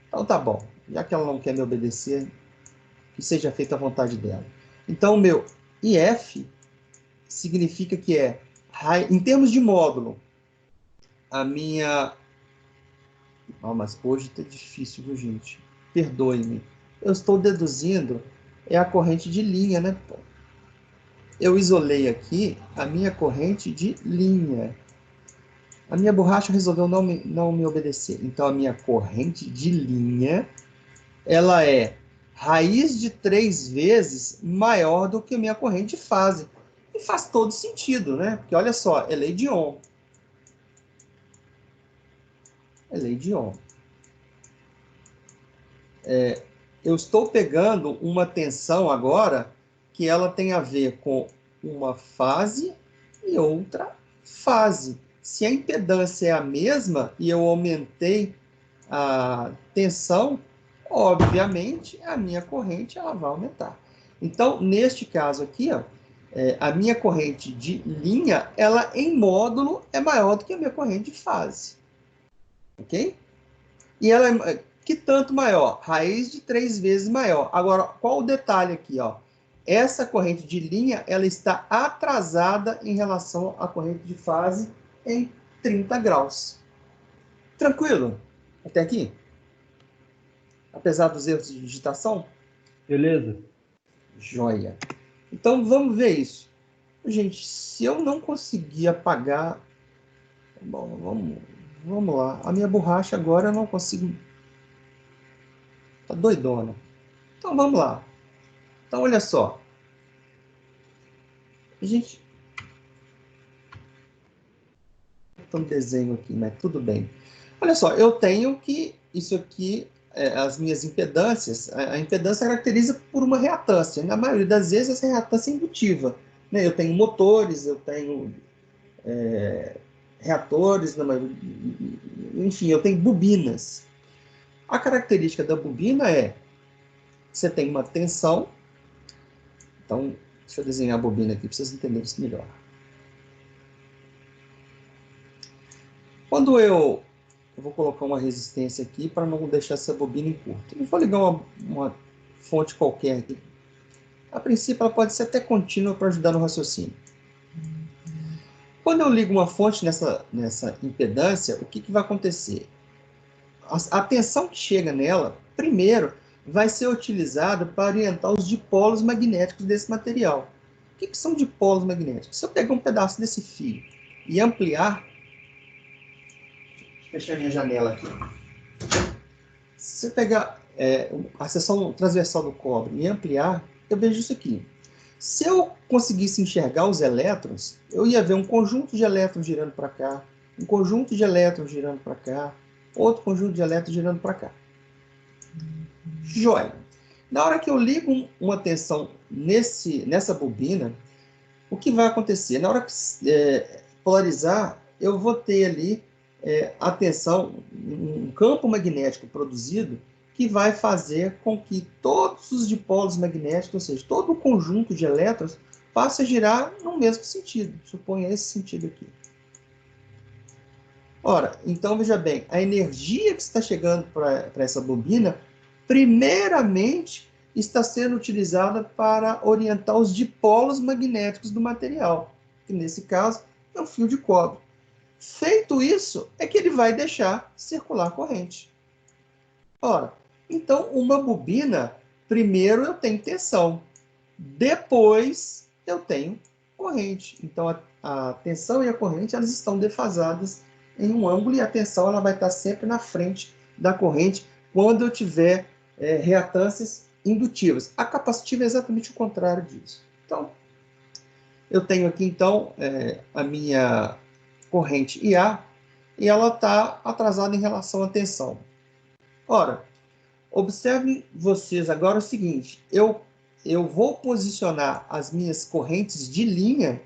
Speaker 1: Então tá bom. Já que ela não quer me obedecer, que seja feita a vontade dela. Então, o meu IF significa que em termos de módulo, a minha... mas hoje tá difícil, viu, gente? Perdoe-me. Eu estou deduzindo a corrente de linha, né? Eu isolei aqui a minha corrente de linha. A minha borracha resolveu não me obedecer. Então, a minha corrente de linha, ela é raiz de 3 vezes maior do que a minha corrente de fase. E faz todo sentido, né? Porque, olha só, é lei de Ohm. É lei de Ohm. Eu estou pegando uma tensão agora que ela tem a ver com uma fase e outra fase. Se a impedância é a mesma e eu aumentei a tensão, obviamente, a minha corrente ela vai aumentar. Então, neste caso aqui, a minha corrente de linha, ela em módulo é maior do que a minha corrente de fase. Ok? E ela é que tanto maior? Raiz de 3 vezes maior. Agora, qual o detalhe aqui? Essa corrente de linha ela está atrasada em relação à corrente de fase em 30 graus. Tranquilo? Até aqui? Apesar dos erros de digitação?
Speaker 2: Beleza.
Speaker 1: Joia. Então, vamos ver isso. Gente, se eu não conseguir apagar... Bom, vamos lá. A minha borracha agora eu não consigo... Tá doidona. Então, vamos lá. Então, olha só. Gente... Tem um desenho aqui, mas tudo bem. Olha só, eu tenho que... Isso aqui... as minhas impedâncias, a impedância caracteriza por uma reatância. Na maioria das vezes, essa reatância é indutiva. Né? Eu tenho motores, eu tenho reatores, enfim, eu tenho bobinas. A característica da bobina é você tem uma tensão. Então, deixa eu desenhar a bobina aqui para vocês entenderem isso melhor. Quando eu vou colocar uma resistência aqui para não deixar essa bobina em curto. Eu vou ligar uma fonte qualquer aqui. A princípio, ela pode ser até contínua para ajudar no raciocínio. Quando eu ligo uma fonte nessa impedância, o que vai acontecer? A tensão que chega nela, primeiro, vai ser utilizada para orientar os dipolos magnéticos desse material. O que são dipolos magnéticos? Se eu pegar um pedaço desse fio e ampliar... Deixa eu fechar minha janela aqui. Se eu pegar a seção transversal do cobre e ampliar, eu vejo isso aqui. Se eu conseguisse enxergar os elétrons, eu ia ver um conjunto de elétrons girando para cá, um conjunto de elétrons girando para cá, outro conjunto de elétrons girando para cá. Joia! Na hora que eu ligo uma tensão nessa bobina, o que vai acontecer? Na hora que polarizar, eu vou ter ali a tensão, um campo magnético produzido, que vai fazer com que todos os dipolos magnéticos, ou seja, todo o conjunto de elétrons, passe a girar no mesmo sentido. Suponha esse sentido aqui. Ora, então veja bem, a energia que está chegando para essa bobina, primeiramente, está sendo utilizada para orientar os dipolos magnéticos do material, que nesse caso é um fio de cobre. Feito isso, é que ele vai deixar circular corrente. Ora, então, uma bobina, primeiro eu tenho tensão, depois eu tenho corrente. Então, a tensão e a corrente elas estão defasadas em um ângulo e a tensão ela vai estar sempre na frente da corrente quando eu tiver reatâncias indutivas. A capacitiva é exatamente o contrário disso. Então, eu tenho aqui, então, a minha corrente IA e ela está atrasada em relação à tensão. Ora, observem vocês agora o seguinte, eu vou posicionar as minhas correntes de linha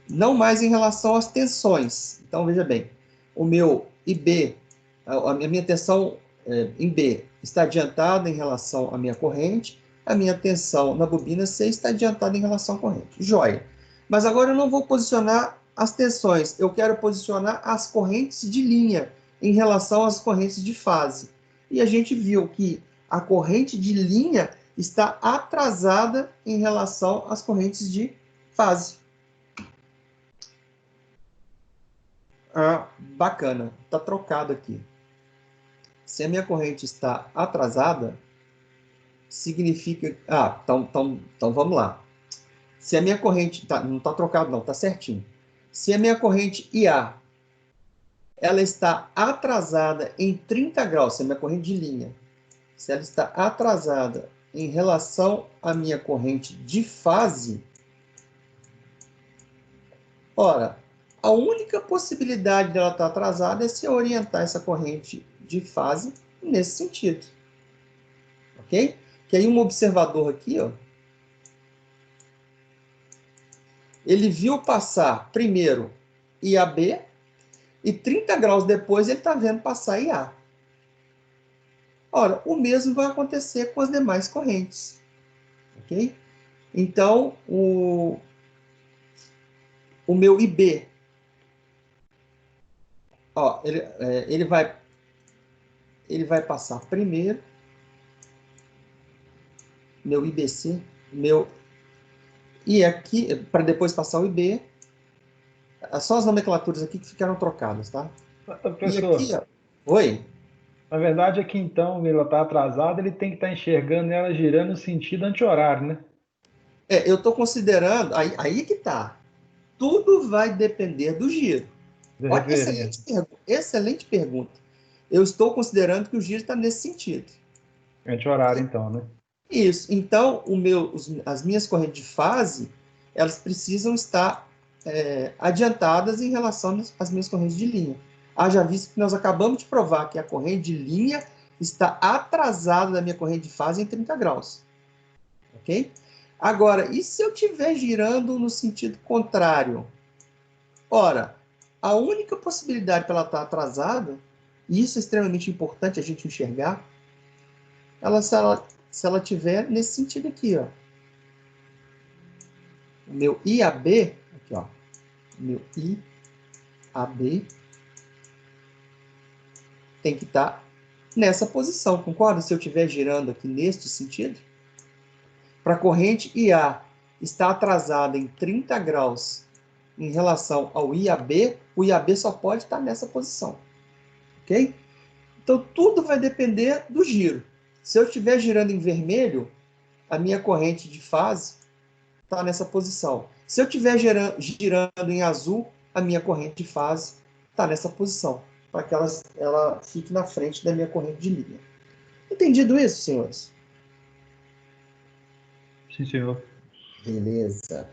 Speaker 1: não mais em relação às tensões. Então, veja bem, o meu IB, a minha tensão em B está adiantada em relação à minha corrente, a minha tensão na bobina C está adiantada em relação à corrente. Joia. Mas agora eu não vou posicionar as tensões, eu quero posicionar as correntes de linha em relação às correntes de fase. E a gente viu que a corrente de linha está atrasada em relação às correntes de fase. Ah, bacana, está trocado aqui. Se a minha corrente está atrasada, significa... Ah, então vamos lá. Se a minha corrente... não está trocado não, está certinho. Se a minha corrente IA ela está atrasada em 30 graus, se a minha corrente de linha, se ela está atrasada em relação à minha corrente de fase, ora, a única possibilidade dela estar atrasada é se eu orientar essa corrente de fase nesse sentido. Ok? Que aí um observador aqui, ó, ele viu passar primeiro IAB e 30 graus depois ele está vendo passar IA. Ora, o mesmo vai acontecer com as demais correntes. Ok? Então, o meu IB, ó, ele vai passar primeiro, meu IBC, e aqui, para depois passar o IB, Só as nomenclaturas aqui que ficaram trocadas, tá?
Speaker 2: Professor,
Speaker 1: E aqui, ó, oi?
Speaker 2: na verdade é que então ela está atrasada, ele tem que estar enxergando ela girando no sentido anti-horário, né?
Speaker 1: Eu estou considerando, aí que tá. Tudo vai depender do giro.
Speaker 2: Do
Speaker 1: Olha,
Speaker 2: reverendo.
Speaker 1: excelente pergunta. Eu estou considerando que o giro está nesse sentido.
Speaker 2: Anti-horário, então, né?
Speaker 1: Isso. Então, as minhas correntes de fase, elas precisam estar adiantadas em relação às minhas correntes de linha. Haja visto que nós acabamos de provar que a corrente de linha está atrasada da minha corrente de fase em 30 graus. Ok? Agora, e se eu estiver girando no sentido contrário? Ora, a única possibilidade para ela estar atrasada, e isso é extremamente importante a gente enxergar, se ela tiver nesse sentido aqui, ó. O meu IAB, aqui, ó. O meu IAB tem que estar nessa posição, concorda? Se eu estiver girando aqui neste sentido, para a corrente IA estar atrasada em 30 graus em relação ao IAB, o IAB só pode estar nessa posição. Ok? Então, tudo vai depender do giro. Se eu estiver girando em vermelho, a minha corrente de fase está nessa posição. Se eu estiver girando em azul, a minha corrente de fase está nessa posição, para que ela fique na frente da minha corrente de linha. Entendido isso, senhores?
Speaker 2: Sim, senhor.
Speaker 1: Beleza.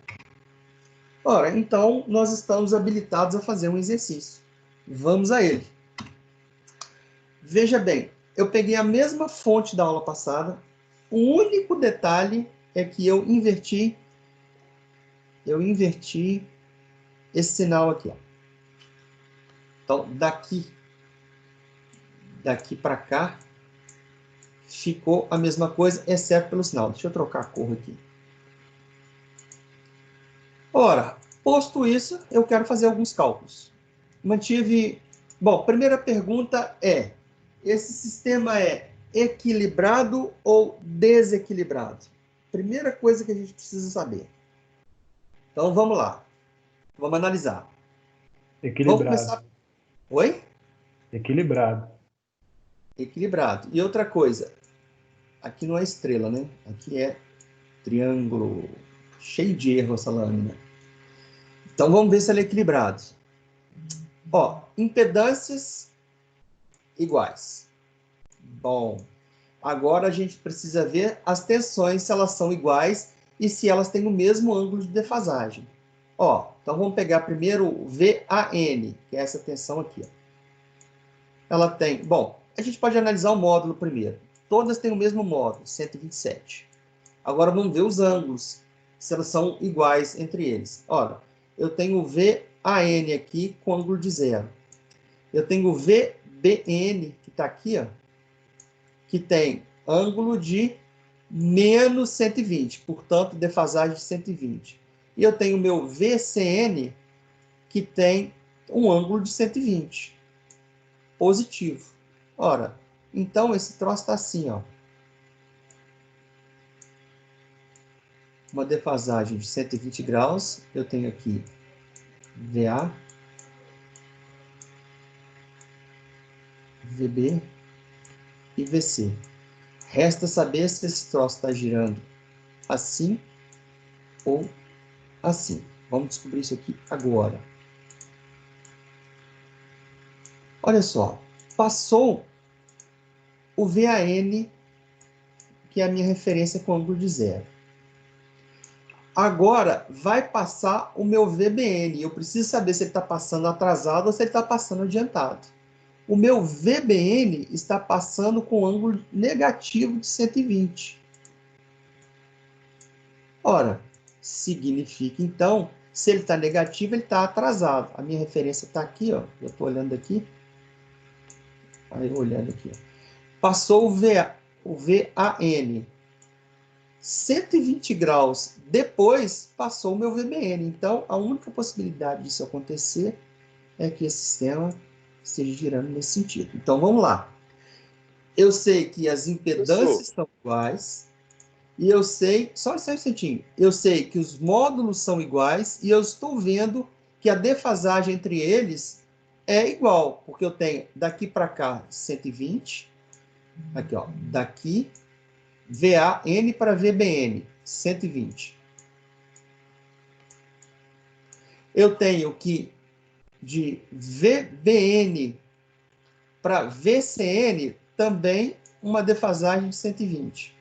Speaker 1: Ora, então, nós estamos habilitados a fazer um exercício. Vamos a ele. Veja bem, eu peguei a mesma fonte da aula passada. O único detalhe é que eu inverti esse sinal aqui. Ó. Então, daqui para cá, ficou a mesma coisa, exceto pelo sinal. Deixa eu trocar a cor aqui. Ora, posto isso, eu quero fazer alguns cálculos. Mantive... Bom, primeira pergunta é, esse sistema é equilibrado ou desequilibrado? Primeira coisa que a gente precisa saber. Então, vamos lá. Vamos analisar.
Speaker 2: Equilibrado.
Speaker 1: Vamos começar... Oi?
Speaker 2: Equilibrado.
Speaker 1: Equilibrado. E outra coisa, aqui não é estrela, né? Aqui é triângulo. Cheio de erro essa lâmina. Então, vamos ver se ele é equilibrado. Ó, impedâncias iguais. Bom, agora a gente precisa ver as tensões, se elas são iguais e se elas têm o mesmo ângulo de defasagem. Ó, então vamos pegar primeiro o VAN, que é essa tensão aqui. Ó. Ela tem... Bom, a gente pode analisar o módulo primeiro. Todas têm o mesmo módulo, 127. Agora vamos ver os ângulos, se elas são iguais entre eles. Olha, eu tenho o VAN aqui com ângulo de 0. Eu tenho o VBN, que está aqui, ó, que tem ângulo de menos 120, portanto, defasagem de 120. E eu tenho o meu VCN, que tem um ângulo de 120, positivo. Ora, então esse troço está assim, ó. Uma defasagem de 120 graus, eu tenho aqui VA, VB e VC. Resta saber se esse troço está girando assim ou assim. Vamos descobrir isso aqui agora. Olha só, passou o VAN, que é a minha referência com ângulo de 0. Agora vai passar o meu VBN. Eu preciso saber se ele está passando atrasado ou se ele está passando adiantado. O meu VBN está passando com ângulo negativo de 120. Ora, significa então, se ele está negativo, ele está atrasado. A minha referência está aqui, ó. Eu estou olhando aqui. Aí eu olhando aqui. Ó. Passou o VAN. 120 graus depois passou o meu VBN. Então, a única possibilidade disso acontecer é que esse sistema esteja girando nesse sentido. Então, vamos lá. Eu sei que as impedâncias são iguais e eu sei... Só um instantinho. Eu sei que os módulos são iguais e eu estou vendo que a defasagem entre eles é igual, porque eu tenho daqui para cá 120, aqui, ó, daqui, VAN para VBN, 120. Eu tenho que de VBN para VCN também uma defasagem de 120.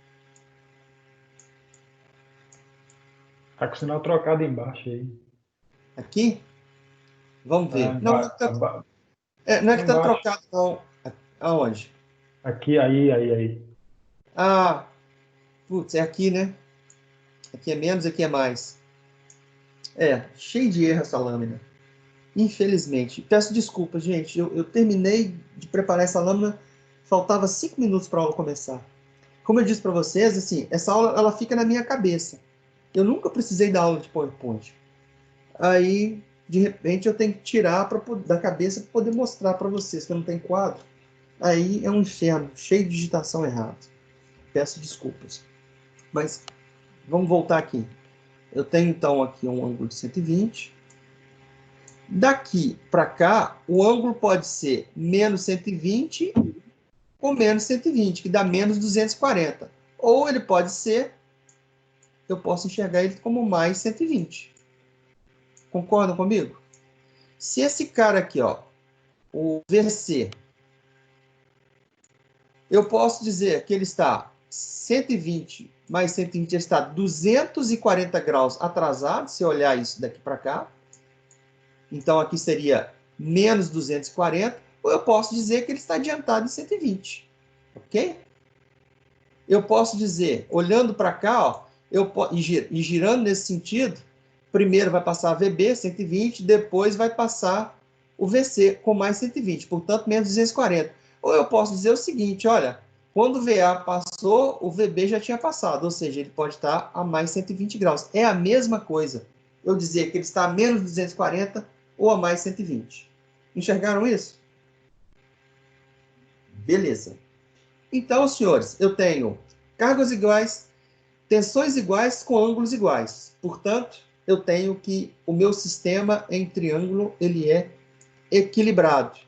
Speaker 2: Tá com o sinal trocado embaixo aí.
Speaker 1: Aqui? Vamos ver. Não é que está
Speaker 2: embaixo.
Speaker 1: trocado, não. Aonde?
Speaker 2: Aqui, aí.
Speaker 1: Ah, putz, é aqui, né? Aqui é menos, aqui é mais. É, cheio de erro essa lâmina. Infelizmente. Peço desculpas, gente. Eu terminei de preparar essa lâmina, faltava 5 minutos para a aula começar. Como eu disse para vocês, assim, essa aula ela fica na minha cabeça. Eu nunca precisei dar aula de PowerPoint. Aí, de repente, eu tenho que tirar da cabeça para poder mostrar para vocês que eu não tenho quadro. Aí é um inferno, cheio de digitação errada. Peço desculpas. Mas vamos voltar aqui. Eu tenho, então, aqui um ângulo de 120. Daqui para cá, o ângulo pode ser menos 120 ou menos 120, que dá menos 240. Ou ele pode ser, eu posso enxergar ele como mais 120. Concordam comigo? Se esse cara aqui, ó, o VC, eu posso dizer que ele está 120 mais 120, ele está 240 graus atrasado, se eu olhar isso daqui para cá. Então, aqui seria menos 240, ou eu posso dizer que ele está adiantado em 120. Ok? Eu posso dizer, olhando para cá, ó, e girando nesse sentido, primeiro vai passar a VB, 120, depois vai passar o VC com mais 120, portanto, menos 240. Ou eu posso dizer o seguinte, olha, quando o VA passou, o VB já tinha passado, ou seja, ele pode estar a mais 120 graus. É a mesma coisa eu dizer que ele está a menos 240 ou a mais 120. Enxergaram isso? Beleza. Então, senhores, eu tenho cargas iguais, tensões iguais com ângulos iguais. Portanto, eu tenho que o meu sistema em triângulo ele é equilibrado.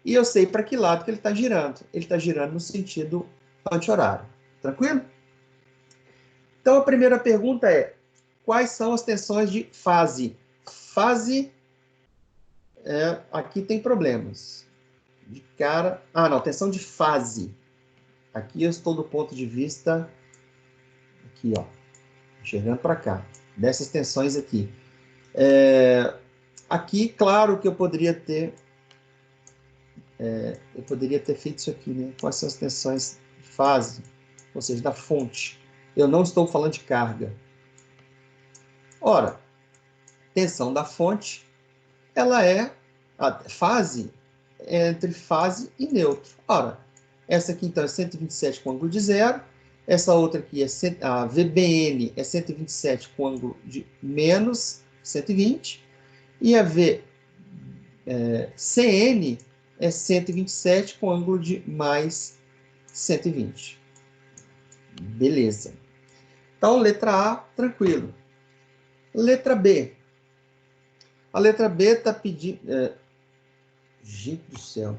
Speaker 1: E eu sei para que lado que ele está girando. Ele está girando no sentido anti-horário. Tranquilo? Então, a primeira pergunta é, quais são as tensões de fase? Fase, aqui tem problemas. De cara... Ah, não, tensão de fase. Aqui eu estou do ponto de vista... Aqui, ó. Enxergando para cá. Dessas tensões aqui. Aqui, claro que eu poderia ter... eu poderia ter feito isso aqui, né? Quais são as tensões de fase? Ou seja, da fonte. Eu não estou falando de carga. Ora, tensão da fonte, ela é a fase entre fase e neutro. Ora, essa aqui, então, é 127 com ângulo de zero. Essa outra aqui, a VBN, é 127 com ângulo de menos 120. E a VCN é 127 com ângulo de mais 120. Beleza. Então, letra A, tranquilo. Letra B. A letra B está pedindo... Gente do céu.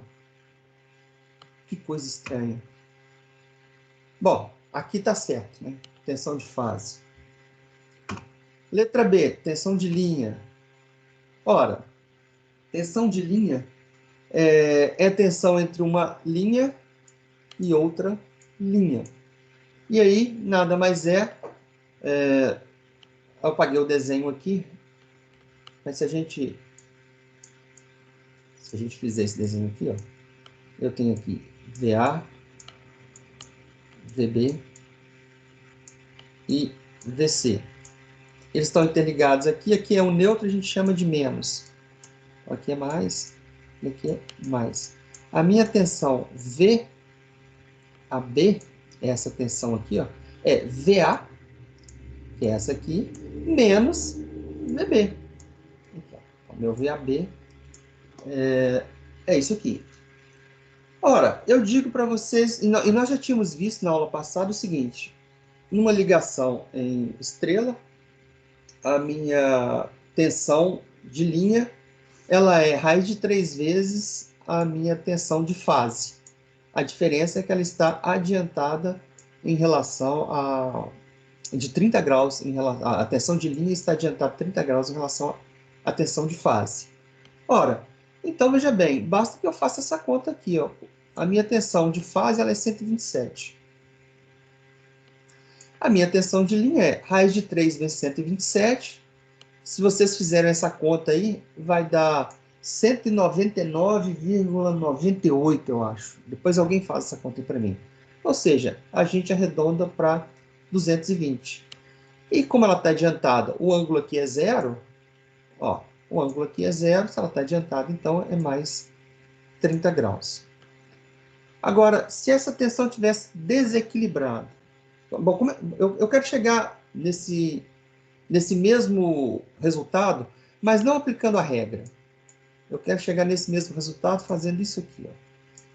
Speaker 1: Que coisa estranha. Bom, aqui está certo, né? Tensão de fase. Letra B, tensão de linha. Ora, tensão de linha é tensão entre uma linha e outra linha. E aí, nada mais eu apaguei o desenho aqui, mas se a gente fizer esse desenho aqui, ó, eu tenho aqui VA, VB e VC. Eles estão interligados aqui. Aqui é um neutro, a gente chama de menos. Aqui é mais, e aqui é mais. A minha tensão VAB, essa tensão aqui, ó, é VA, que é essa aqui, menos VB. Aqui, ó. O meu VAB é isso aqui. Ora, eu digo para vocês, e nós já tínhamos visto na aula passada o seguinte, numa ligação em estrela, a minha tensão de linha ela é raiz de 3 vezes a minha tensão de fase. A diferença é que ela está adiantada em relação a... de 30 graus, a tensão de linha está adiantada 30 graus em relação à tensão de fase. Ora, então veja bem, basta que eu faça essa conta aqui, ó. A minha tensão de fase ela é 127. A minha tensão de linha é raiz de 3 vezes 127. Se vocês fizerem essa conta aí, vai dar 199,98, eu acho. Depois alguém faz essa conta aí para mim. Ou seja, a gente arredonda para 220. E como ela está adiantada, o ângulo aqui é zero, ó, o ângulo aqui é zero, se ela está adiantada, então é mais 30 graus. Agora, se essa tensão tivesse desequilibrada, bom, eu quero chegar nesse mesmo resultado, mas não aplicando a regra. Eu quero chegar nesse mesmo resultado fazendo isso aqui, ó,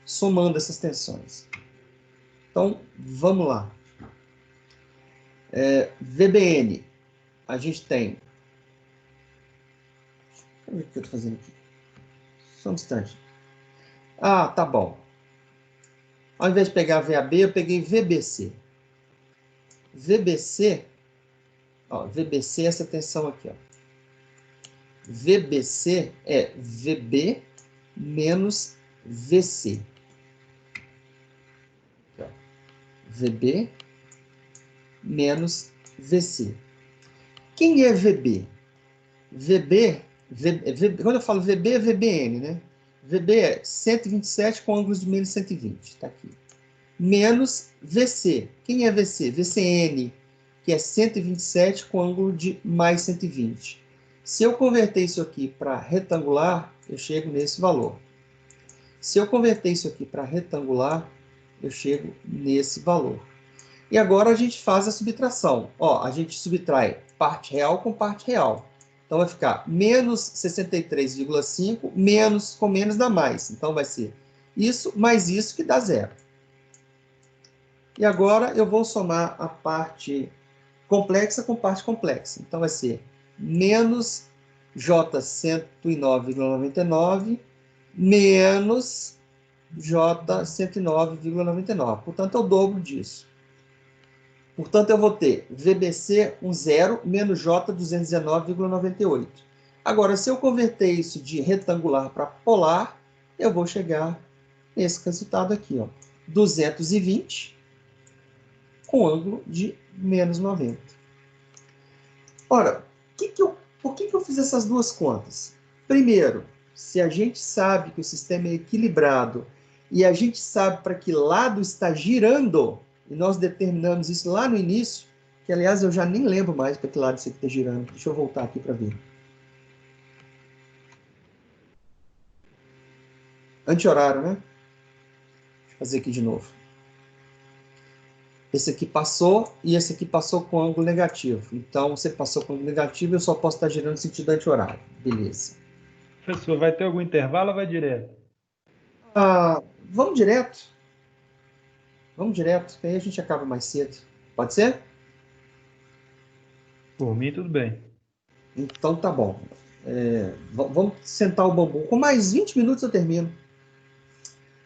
Speaker 1: somando essas tensões. Então, vamos lá. VBN, a gente tem... Deixa eu ver o que eu estou fazendo aqui. Só um instante. Ah, tá bom. Ao invés de pegar VAB, eu peguei VBC. VBC, ó, VBC é essa tensão aqui, ó. VBC é VB menos VC. Aqui, ó. VB menos VC. Quem é VB? Quando eu falo VB, é VBN, né? VB é 127 com ângulos de menos 120. Está aqui. Menos VC. Quem é VC? VCN, que é 127 com ângulo de mais 120. Se eu converter isso aqui para retangular, eu chego nesse valor. Se eu converter isso aqui para retangular, eu chego nesse valor. E agora a gente faz a subtração. Ó, a gente subtrai parte real com parte real. Então vai ficar menos 63,5, menos com menos dá mais. Então vai ser isso mais isso que dá zero. E agora eu vou somar a parte complexa com parte complexa. Então vai ser menos J 109,99 menos J 109,99. Portanto, é o dobro disso. Portanto, eu vou ter VBC 10 menos J 219,98. Agora, se eu converter isso de retangular para polar, eu vou chegar nesse resultado aqui, ó, 220 com ângulo de menos 90. Ora, por que eu fiz essas duas contas? Primeiro, se a gente sabe que o sistema é equilibrado e a gente sabe para que lado está girando, e nós determinamos isso lá no início, que aliás eu já nem lembro mais para que lado isso aqui está girando. Deixa eu voltar aqui para ver. Anti-horário, né? Deixa eu fazer aqui de novo. Esse aqui passou e esse aqui passou com ângulo negativo. Então, se passou com ângulo negativo, eu só posso estar girando no sentido anti-horário. Beleza.
Speaker 2: Professor, vai ter algum intervalo ou vai direto?
Speaker 1: Vamos direto. Vamos direto, que aí a gente acaba mais cedo. Pode ser?
Speaker 2: Por mim, tudo bem.
Speaker 1: Então tá bom. Vamos sentar o bambu. Com mais 20 minutos eu termino.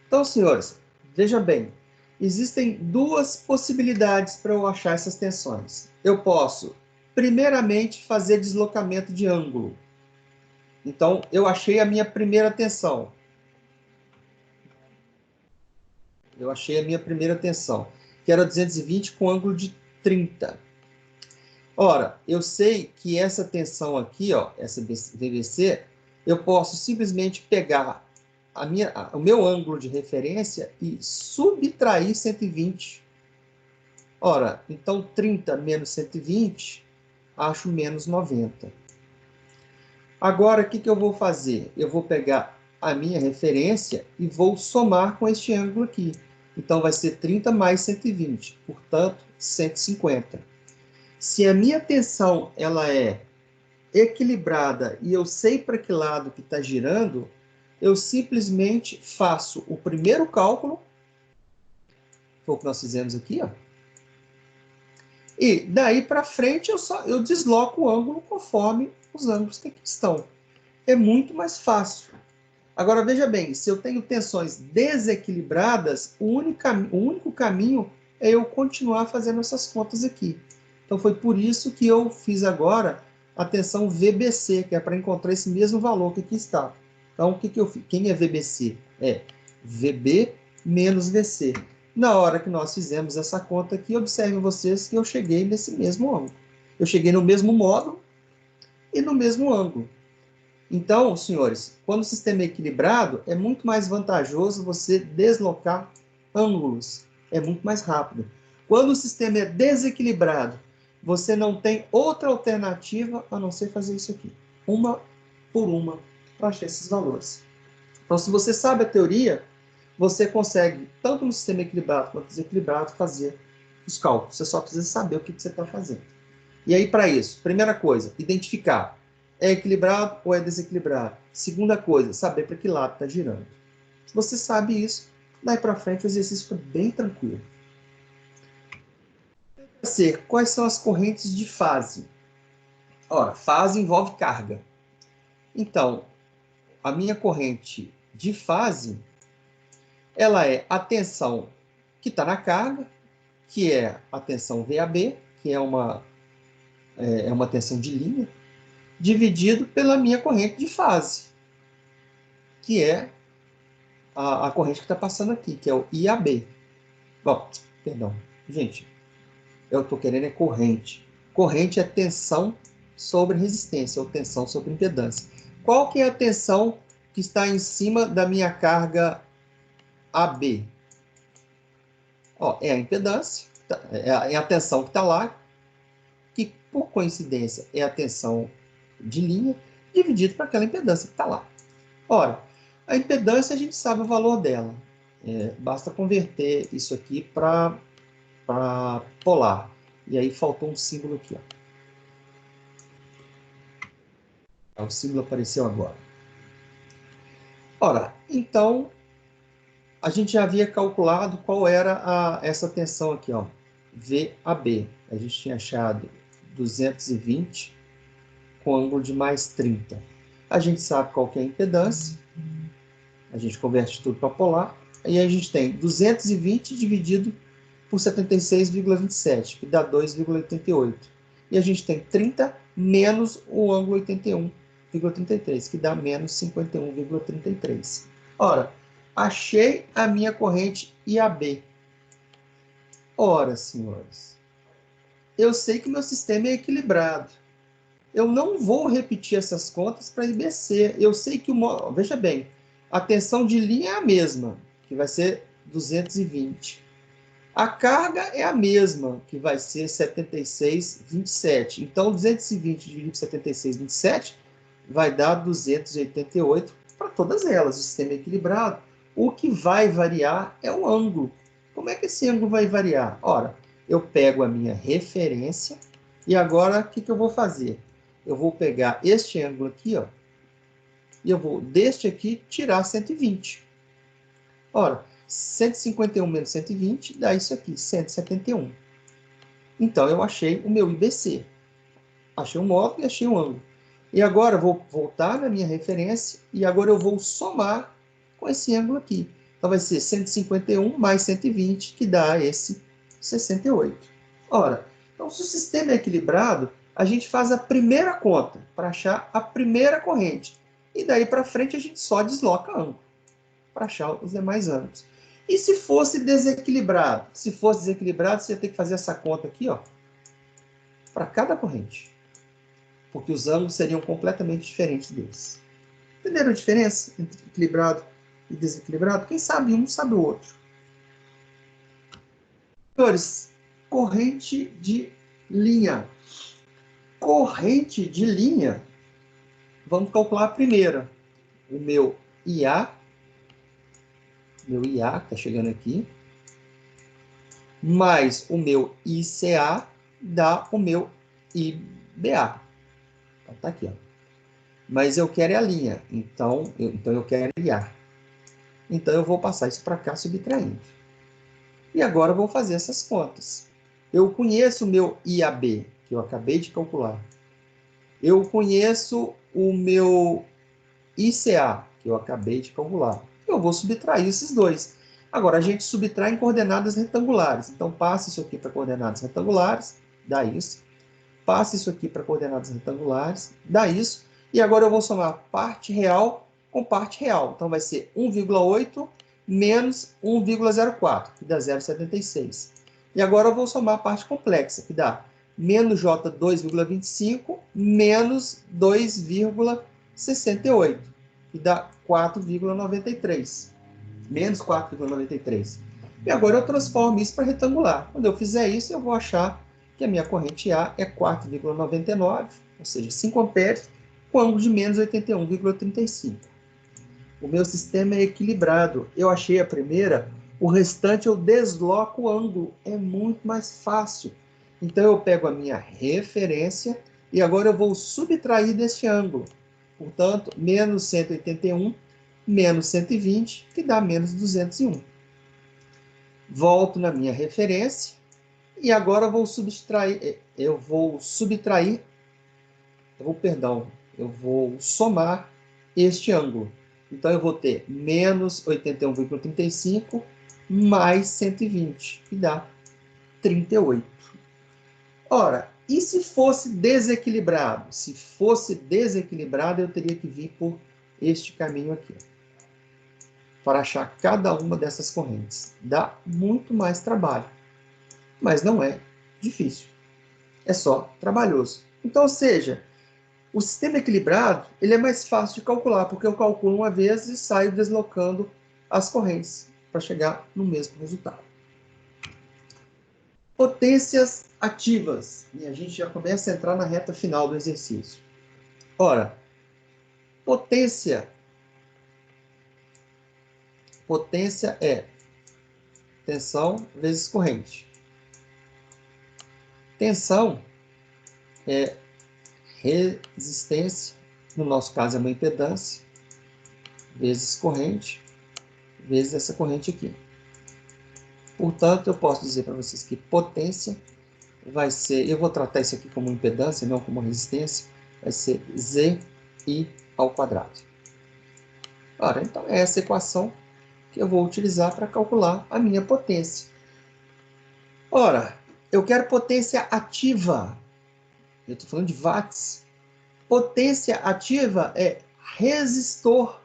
Speaker 1: Então, senhores, veja bem. Existem duas possibilidades para eu achar essas tensões. Eu posso, primeiramente, fazer deslocamento de ângulo. Então, eu achei a minha primeira tensão. Que era 220 com ângulo de 30. Ora, eu sei que essa tensão aqui, ó, essa VBC, eu posso simplesmente pegar o meu ângulo de referência e subtrair 120. Ora, então 30 menos 120, acho menos 90. Agora, o que eu vou fazer? Eu vou pegar a minha referência e vou somar com este ângulo aqui. Então, vai ser 30 mais 120, portanto, 150. Se a minha tensão ela é equilibrada e eu sei para que lado que está girando, eu simplesmente faço o primeiro cálculo, foi o que nós fizemos aqui, ó. E daí para frente eu desloco o ângulo conforme os ângulos que aqui estão. é muito mais fácil. Agora, veja bem, se eu tenho tensões desequilibradas, o único caminho é eu continuar fazendo essas contas aqui. Então, foi por isso que eu fiz agora a tensão VBC, que é para encontrar esse mesmo valor que aqui está. Então, o que eu fiz? Quem é VBC? É VB menos VC. Na hora que nós fizemos essa conta aqui, observem vocês que eu cheguei nesse mesmo ângulo. Eu cheguei no mesmo módulo e no mesmo ângulo. Então, senhores, quando o sistema é equilibrado, é muito mais vantajoso você deslocar ângulos. É muito mais rápido. Quando o sistema é desequilibrado, você não tem outra alternativa a não ser fazer isso aqui. Uma por uma, para achar esses valores. Então, se você sabe a teoria, você consegue, tanto no sistema equilibrado quanto desequilibrado, fazer os cálculos. Você só precisa saber o que você está fazendo. E aí, para isso, primeira coisa, identificar. É equilibrado ou é desequilibrado? Segunda coisa, saber para que lado está girando. Se você sabe isso, daí para frente o exercício fica bem tranquilo. Terceiro, quais são as correntes de fase? Ora, fase envolve carga. Então, a minha corrente de fase, ela é a tensão que está na carga, que é a tensão VAB, que é uma tensão de linha, dividido pela minha corrente de fase, que é a corrente que está passando aqui, que é o IAB. Bom, perdão, gente, eu estou querendo é corrente. Corrente é tensão sobre resistência, ou tensão sobre impedância. Qual que é a tensão que está em cima da minha carga AB? Ó, é a impedância, é a tensão que está lá, que por coincidência é a tensão de linha, dividido por aquela impedância que está lá. Ora, a impedância a gente sabe o valor dela. Basta converter isso aqui para polar. E aí faltou um símbolo aqui. Ó. O símbolo apareceu agora. Ora, então, a gente já havia calculado qual era essa tensão aqui, ó, VAB. A gente tinha achado 220 com ângulo de mais 30. A gente sabe qual que é a impedância. A gente converte tudo para polar. E a gente tem 220 dividido por 76,27, que dá 2,88. E a gente tem 30 menos o ângulo 81,33, que dá menos 51,33. Ora, achei a minha corrente IAB. Ora, senhores, eu sei que meu sistema é equilibrado. Eu não vou repetir essas contas para IBC. Eu sei que veja bem, a tensão de linha é a mesma, que vai ser 220. A carga é a mesma, que vai ser 76,27. Então, 220 dividido por 76,27 vai dar 288 para todas elas. O sistema é equilibrado. O que vai variar é o ângulo. Como é que esse ângulo vai variar? Ora, eu pego a minha referência e agora o que eu vou fazer? Eu vou pegar este ângulo aqui, ó, e eu vou deste aqui tirar 120. Ora, 151 menos 120 dá isso aqui, 171. Então, eu achei o meu IBC. Achei o módulo e achei o ângulo. E agora eu vou voltar na minha referência e agora eu vou somar com esse ângulo aqui. Então, vai ser 151 mais 120, que dá esse 68. Ora, então, se o sistema é equilibrado, a gente faz a primeira conta para achar a primeira corrente. E daí para frente a gente só desloca ângulo para achar os demais ângulos. E se fosse desequilibrado? Se fosse desequilibrado, você ia ter que fazer essa conta aqui, ó, para cada corrente. Porque os ângulos seriam completamente diferentes deles. Entenderam a diferença entre equilibrado e desequilibrado? Quem sabe um, sabe o outro. Senhores, corrente de linha. Corrente de linha, vamos calcular a primeira. O meu IA, que está chegando aqui, mais o meu ICA dá o meu IBA. Então, tá aqui, ó. Mas eu quero a linha, então eu quero IA. Então, eu vou passar isso para cá subtraindo. E agora eu vou fazer essas contas. Eu conheço o meu IAB, que eu acabei de calcular. Eu conheço o meu ICA, que eu acabei de calcular. Eu vou subtrair esses dois. Agora, a gente subtrai em coordenadas retangulares. Então, passa isso aqui para coordenadas retangulares, dá isso. Passa isso aqui para coordenadas retangulares, dá isso. E agora eu vou somar parte real com parte real. Então, vai ser 1,8 menos 1,04, que dá 0,76. E agora eu vou somar a parte complexa, que dá menos J 2,25 menos 2,68, que dá 4,93. Menos 4,93. E agora eu transformo isso para retangular. Quando eu fizer isso, eu vou achar que a minha corrente A é 4,99, ou seja, 5 amperes, com ângulo de menos 81,35. O meu sistema é equilibrado. Eu achei a primeira, o restante eu desloco o ângulo. É muito mais fácil. Então, eu pego a minha referência e agora eu vou subtrair deste ângulo. Portanto, menos 181 menos 120, que dá menos 201. Volto na minha referência e agora eu vou somar este ângulo. Então, eu vou ter menos 81,35 mais 120, que dá 38. Ora, e se fosse desequilibrado? Se fosse desequilibrado, eu teria que vir por este caminho aqui, para achar cada uma dessas correntes. Dá muito mais trabalho, mas não é difícil. É só trabalhoso. Então, ou seja, o sistema equilibrado ele é mais fácil de calcular, porque eu calculo uma vez e saio deslocando as correntes para chegar no mesmo resultado. Potências ativas. E a gente já começa a entrar na reta final do exercício. Ora, potência é tensão vezes corrente. Tensão é resistência, no nosso caso é uma impedância, vezes corrente, vezes essa corrente aqui. Portanto, eu posso dizer para vocês que potência vai ser, eu vou tratar isso aqui como impedância, não como resistência, vai ser ZI ao quadrado. Ora, então é essa equação que eu vou utilizar para calcular a minha potência. Ora, eu quero potência ativa. Eu estou falando de watts. Potência ativa é resistor.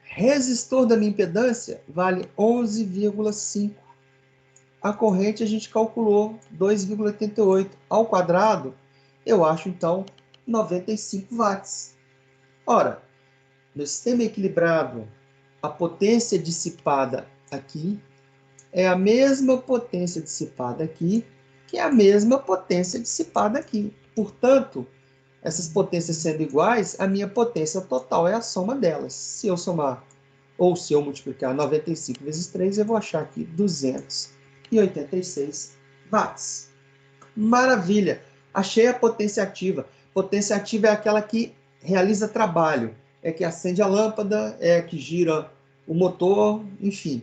Speaker 1: Resistor da minha impedância vale 11,5. A corrente a gente calculou 2,88. Ao quadrado, eu acho, então, 95 watts. Ora, no sistema equilibrado, a potência dissipada aqui é a mesma potência dissipada aqui, que é a mesma potência dissipada aqui. Portanto, essas potências sendo iguais, a minha potência total é a soma delas. Se eu somar, ou se eu multiplicar 95 vezes 3, eu vou achar aqui 286 watts. Maravilha! Achei a potência ativa. Potência ativa é aquela que realiza trabalho. É que acende a lâmpada, é que gira o motor, enfim.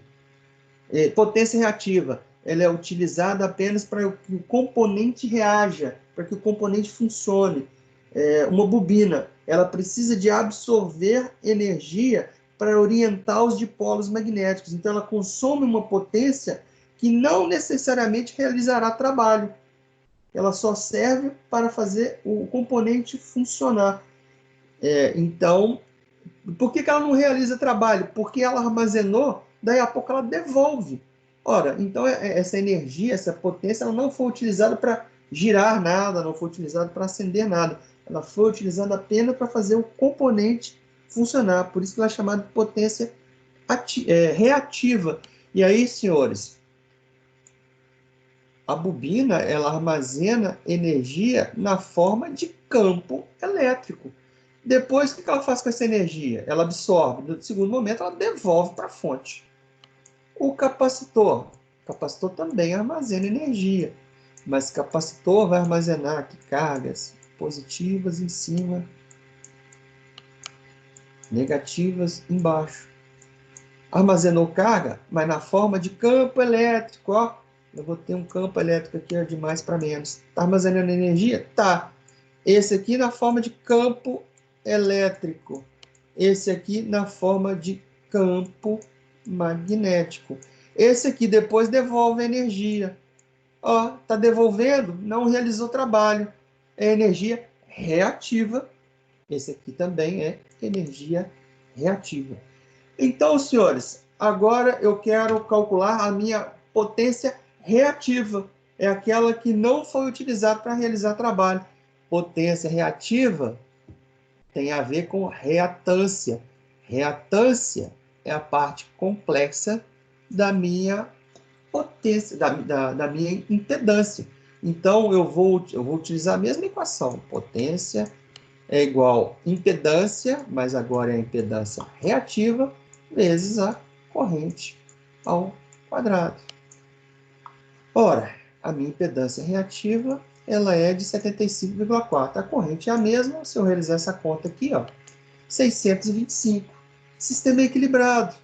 Speaker 1: Potência reativa. Ela é utilizada apenas para que o componente reaja, para que o componente funcione. Uma bobina, ela precisa de absorver energia para orientar os dipolos magnéticos. Então, ela consome uma potência que não necessariamente realizará trabalho. Ela só serve para fazer o componente funcionar. Então, por que ela não realiza trabalho? Porque ela armazenou, daí a pouco ela devolve. Ora, então essa energia, essa potência, ela não foi utilizada para girar nada, não foi utilizada para acender nada. Ela foi utilizada apenas para fazer o componente funcionar. Por isso que ela é chamada de potência reativa. E aí, senhores, a bobina ela armazena energia na forma de campo elétrico. Depois, o que ela faz com essa energia? Ela absorve. No segundo momento, ela devolve para a fonte. O capacitor também armazena energia. Mas capacitor vai armazenar aqui cargas positivas em cima, negativas embaixo. Armazenou carga, mas na forma de campo elétrico. Ó. Eu vou ter um campo elétrico aqui de mais para menos. Está armazenando energia? Tá. Esse aqui na forma de campo elétrico. esse aqui na forma de campo magnético. Esse aqui depois devolve energia. Ó, está devolvendo, não realizou trabalho. É energia reativa. Esse aqui também é energia reativa. Então, senhores, agora eu quero calcular a minha potência reativa. É aquela que não foi utilizada para realizar trabalho. Potência reativa tem a ver com reatância. Reatância é a parte complexa da minha potência, da minha impedância. Então, eu vou utilizar a mesma equação. Potência é igual impedância, mas agora é a impedância reativa, vezes a corrente ao quadrado. Ora, a minha impedância reativa ela é de 75,4. A corrente é a mesma, se eu realizar essa conta aqui, ó, 625. Sistema equilibrado.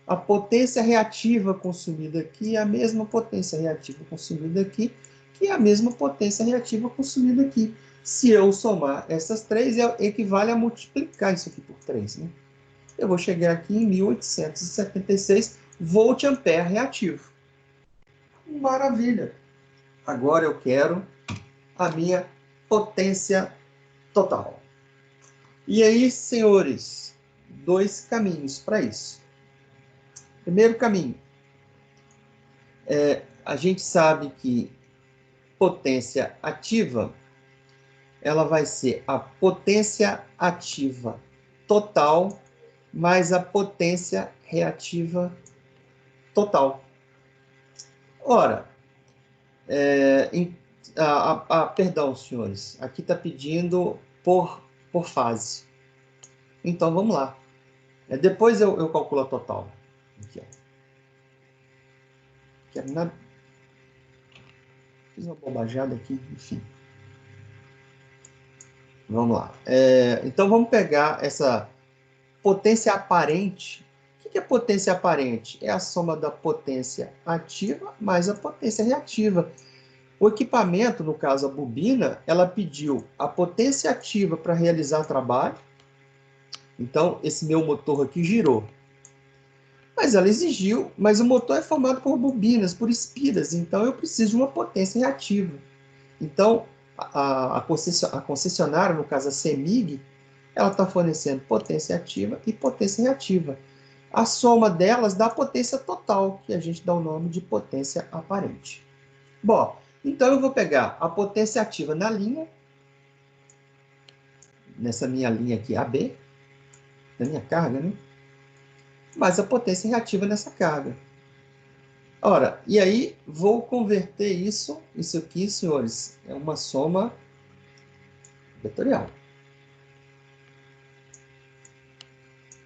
Speaker 1: A potência reativa consumida aqui é a mesma potência reativa consumida aqui, que é a mesma potência reativa consumida aqui. Se eu somar essas três, equivale a multiplicar isso aqui por 3. Né? Eu vou chegar aqui em 1876 volt-ampere reativo. Maravilha! Agora eu quero a minha potência total. E aí, senhores, 2 caminhos para isso. Primeiro caminho, a gente sabe que potência ativa, ela vai ser a potência ativa total mais a potência reativa total. Ora, perdão, senhores, aqui está pedindo por fase. Então, vamos lá. Depois eu calculo a total. Aqui, ó. Quero nada. Fiz uma bobajada aqui, enfim. Vamos lá. Então, vamos pegar essa potência aparente. O que é potência aparente? É a soma da potência ativa mais a potência reativa. O equipamento, no caso a bobina, ela pediu a potência ativa para realizar trabalho. Então, esse meu motor aqui girou. Mas ela exigiu, mas o motor é formado por bobinas, por espiras, então eu preciso de uma potência reativa. Então, a concessionária, no caso a CEMIG, ela está fornecendo potência ativa e potência reativa. A soma delas dá a potência total, que a gente dá o nome de potência aparente. Bom, então eu vou pegar a potência ativa na linha, nessa minha linha aqui AB, na minha carga, né? Mais a potência reativa nessa carga. Ora, e aí vou converter isso aqui, senhores, é uma soma vetorial.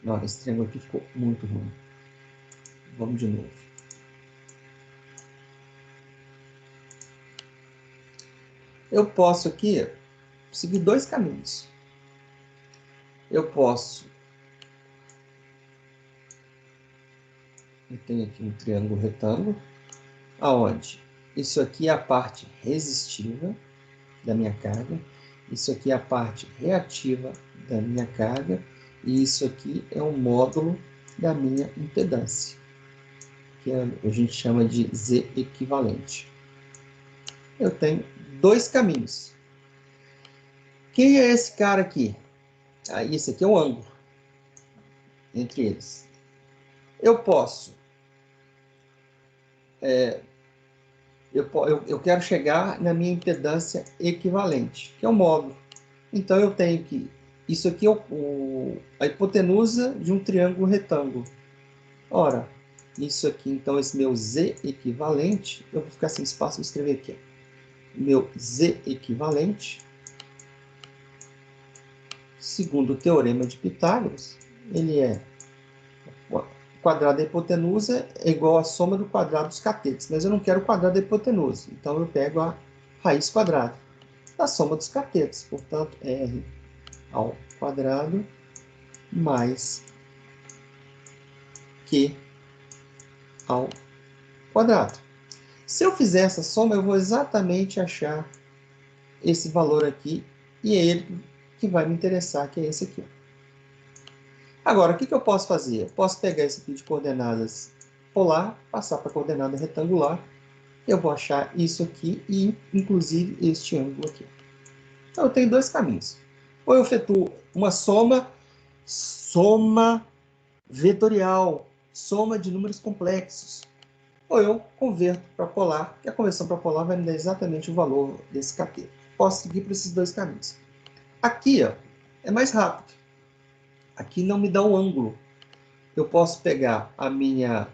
Speaker 1: Não, esse triângulo aqui ficou muito ruim. Vamos de novo. Eu posso aqui seguir 2 caminhos. Eu tenho aqui um triângulo retângulo, aonde isso aqui é a parte resistiva da minha carga, isso aqui é a parte reativa da minha carga, e isso aqui é um módulo da minha impedância, que a gente chama de Z equivalente. Eu tenho 2 caminhos. Quem é esse cara aqui? Esse aqui é o ângulo entre eles. Eu posso... eu quero chegar na minha impedância equivalente, que é o módulo. Então, eu tenho que... Isso aqui é a hipotenusa de um triângulo retângulo. Ora, isso aqui, então, esse meu Z equivalente, eu vou ficar sem espaço, vou escrever aqui. Meu Z equivalente, segundo o teorema de Pitágoras, ele é o quadrado da hipotenusa é igual à soma do quadrado dos catetos. Mas eu não quero o quadrado da hipotenusa, então eu pego a raiz quadrada da soma dos catetos. Portanto, R ao quadrado mais Q ao quadrado. Se eu fizer essa soma, eu vou exatamente achar esse valor aqui, e é ele que vai me interessar, que é esse aqui. Agora, o que eu posso fazer? Eu posso pegar esse aqui de coordenadas polar, passar para a coordenada retangular. Eu vou achar isso aqui e, inclusive, este ângulo aqui. Então, eu tenho dois caminhos. Ou eu efetuo uma soma vetorial, soma de números complexos. Ou eu converto para polar, que a conversão para polar vai me dar exatamente o valor desse cateto. Posso seguir por esses dois caminhos. Aqui, ó, é mais rápido. Aqui não me dá um ângulo. Eu posso pegar a minha...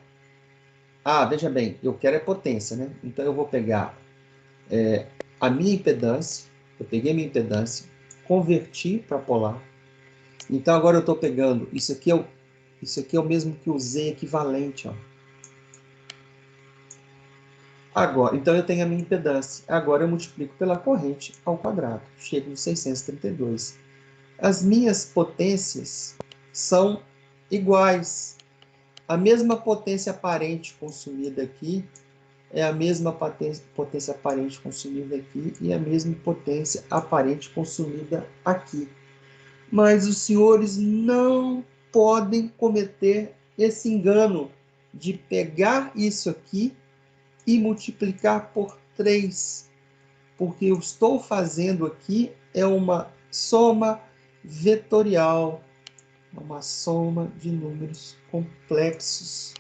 Speaker 1: Ah, veja bem, eu quero é potência, né? Então eu vou pegar a minha impedância. Eu peguei a minha impedância, converti para polar. Então agora eu estou pegando... Isso aqui é o mesmo que o Z equivalente, ó. Agora, então eu tenho a minha impedância. Agora eu multiplico pela corrente ao quadrado. Chego em 632. As minhas potências são iguais. A mesma potência aparente consumida aqui é a mesma potência aparente consumida aqui e a mesma potência aparente consumida aqui. Mas os senhores não podem cometer esse engano de pegar isso aqui e multiplicar por 3, porque eu estou fazendo aqui é uma soma vetorial, uma soma de números complexos,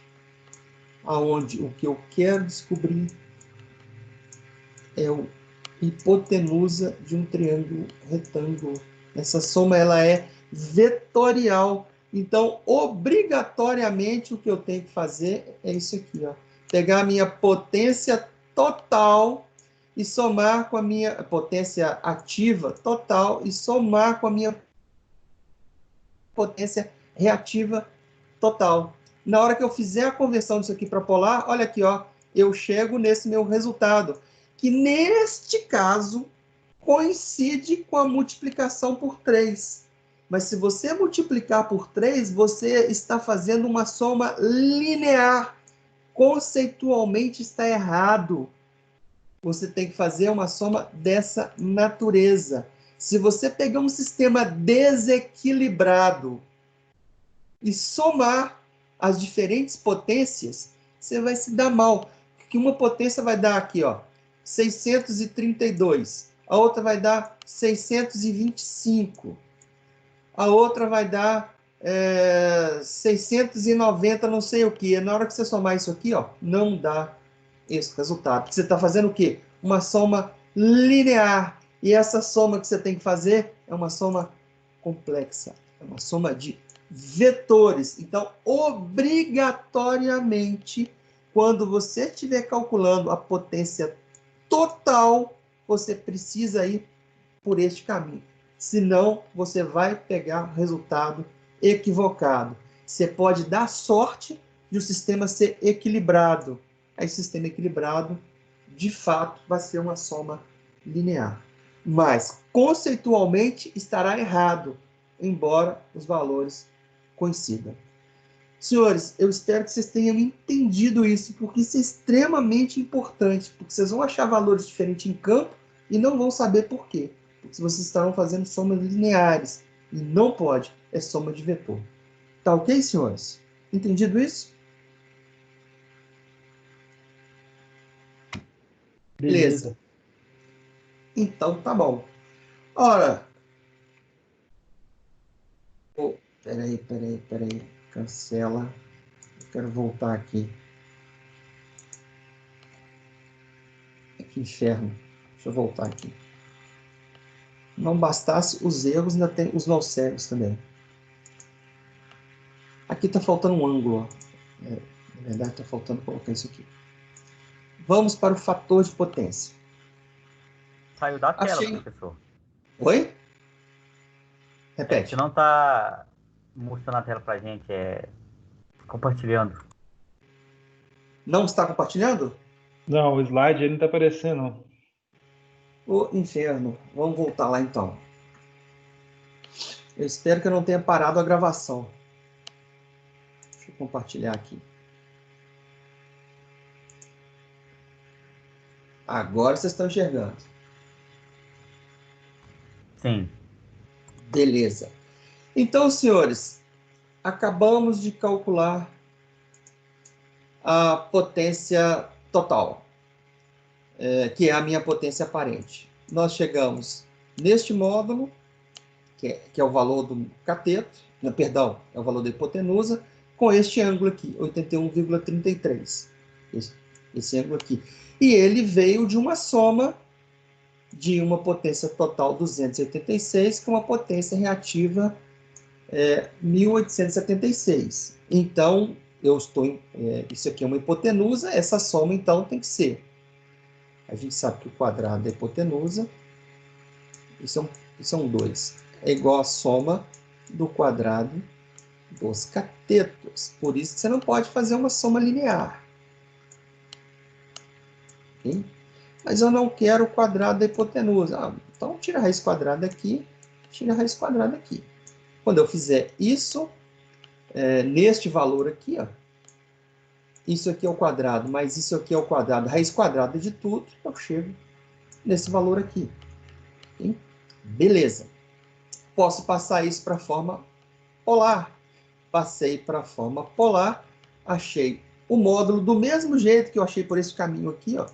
Speaker 1: aonde o que eu quero descobrir é o hipotenusa de um triângulo retângulo. Essa soma ela é vetorial, então obrigatoriamente o que eu tenho que fazer é isso aqui, ó. Pegar a minha potência total e somar com a minha potência ativa total e somar com a minha potência reativa total. Na hora que eu fizer a conversão disso aqui para polar, olha aqui, ó, eu chego nesse meu resultado, que neste caso coincide com a multiplicação por 3. Mas se você multiplicar por 3, você está fazendo uma soma linear. Conceitualmente está errado. Você tem que fazer uma soma dessa natureza. Se você pegar um sistema desequilibrado e somar as diferentes potências, você vai se dar mal. Porque uma potência vai dar aqui, ó, 632. A outra vai dar 625. A outra vai dar 690, não sei o que. Na hora que você somar isso aqui, ó, não dá esse resultado. Porque você está fazendo o quê? Uma soma linear. E essa soma que você tem que fazer é uma soma complexa. É uma soma de vetores. Então, obrigatoriamente, quando você estiver calculando a potência total, você precisa ir por este caminho. Senão, você vai pegar resultado equivocado. Você pode dar sorte de o sistema ser equilibrado. Aí, sistema equilibrado, de fato, vai ser uma soma linear. Mas, conceitualmente, estará errado, embora os valores coincidam. Senhores, eu espero que vocês tenham entendido isso, porque isso é extremamente importante, porque vocês vão achar valores diferentes em campo e não vão saber por quê. Porque vocês estarão fazendo somas lineares, e não pode, é soma de vetor. Tá ok, senhores? Entendido isso? Beleza. Então, tá bom. Ora. Oh, peraí. Cancela. Eu quero voltar aqui. Que inferno. Deixa eu voltar aqui. Não bastasse os erros, ainda tem os nó cegos também. Aqui está faltando um ângulo. Ó. Na verdade, está faltando colocar isso aqui. Vamos para o fator de potência.
Speaker 5: Saiu da tela, professor.
Speaker 1: Oi? Repete.
Speaker 5: Você não está mostrando a tela para a gente, compartilhando.
Speaker 1: Não está compartilhando?
Speaker 2: Não, o slide ele não está aparecendo, não.
Speaker 1: O inferno. Vamos voltar lá, então. Eu espero que eu não tenha parado a gravação. Deixa eu compartilhar aqui. Agora vocês estão enxergando.
Speaker 5: Sim.
Speaker 1: Beleza. Então, senhores, acabamos de calcular a potência total, que é a minha potência aparente. Nós chegamos neste módulo, que é o valor do cateto, perdão, é o valor da hipotenusa, com este ângulo aqui, 81,33. Esse ângulo aqui. E ele veio de uma soma de uma potência total 286 com uma potência reativa 1876. Então, isso aqui é uma hipotenusa, essa soma, então, tem que ser. A gente sabe que o quadrado da hipotenusa, isso é um 2, é igual a soma do quadrado dos catetos. Por isso que você não pode fazer uma soma linear. Okay? Mas eu não quero o quadrado da hipotenusa. Então, tira a raiz quadrada aqui, tira a raiz quadrada aqui. Quando eu fizer isso, neste valor aqui, ó, isso aqui é o quadrado, mas isso aqui é o quadrado, raiz quadrada de tudo, eu chego nesse valor aqui. Okay? Beleza. Posso passar isso para a forma polar. Passei para a forma polar, achei o módulo do mesmo jeito que eu achei por esse caminho aqui, ó.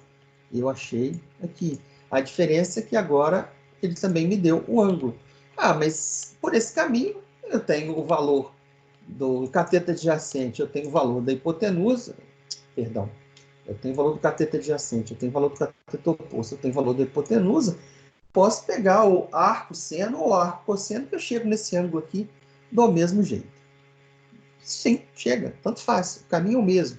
Speaker 1: Eu achei aqui. A diferença é que agora ele também me deu o ângulo. Mas por esse caminho eu tenho o valor do cateto adjacente, eu tenho o valor da hipotenusa, perdão, eu tenho o valor do cateto adjacente, eu tenho o valor do cateto oposto, eu tenho o valor da hipotenusa. Posso pegar o arco seno ou o arco cosseno que eu chego nesse ângulo aqui do mesmo jeito. Sim, chega, tanto faz, o caminho é o mesmo.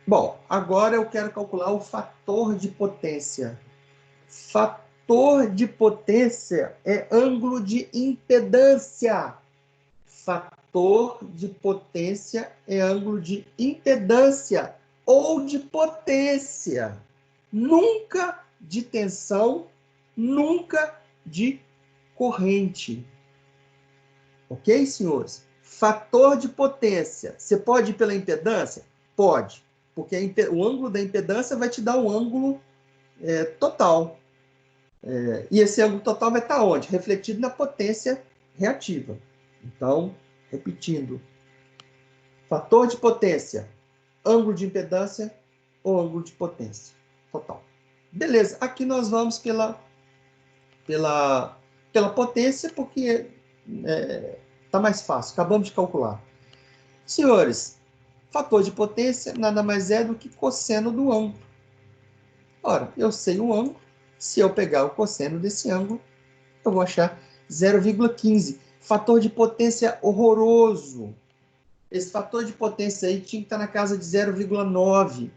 Speaker 1: Bom, agora eu quero calcular o fator de potência. Fator de potência é ângulo de impedância. Fator de potência é ângulo de impedância ou de potência. Nunca de tensão, nunca de corrente. Ok, senhores? Fator de potência. Você pode ir pela impedância? Pode. Porque o ângulo da impedância vai te dar o ângulo total. E esse ângulo total vai estar onde? Refletido na potência reativa. Então, repetindo. Fator de potência, ângulo de impedância ou ângulo de potência total. Beleza, aqui nós vamos pela potência, porque está mais fácil, acabamos de calcular. Senhores, fator de potência nada mais é do que cosseno do ângulo. Ora, eu sei o ângulo, se eu pegar o cosseno desse ângulo, eu vou achar 0,15. Fator de potência horroroso. Esse fator de potência aí tinha que estar na casa de 0,9.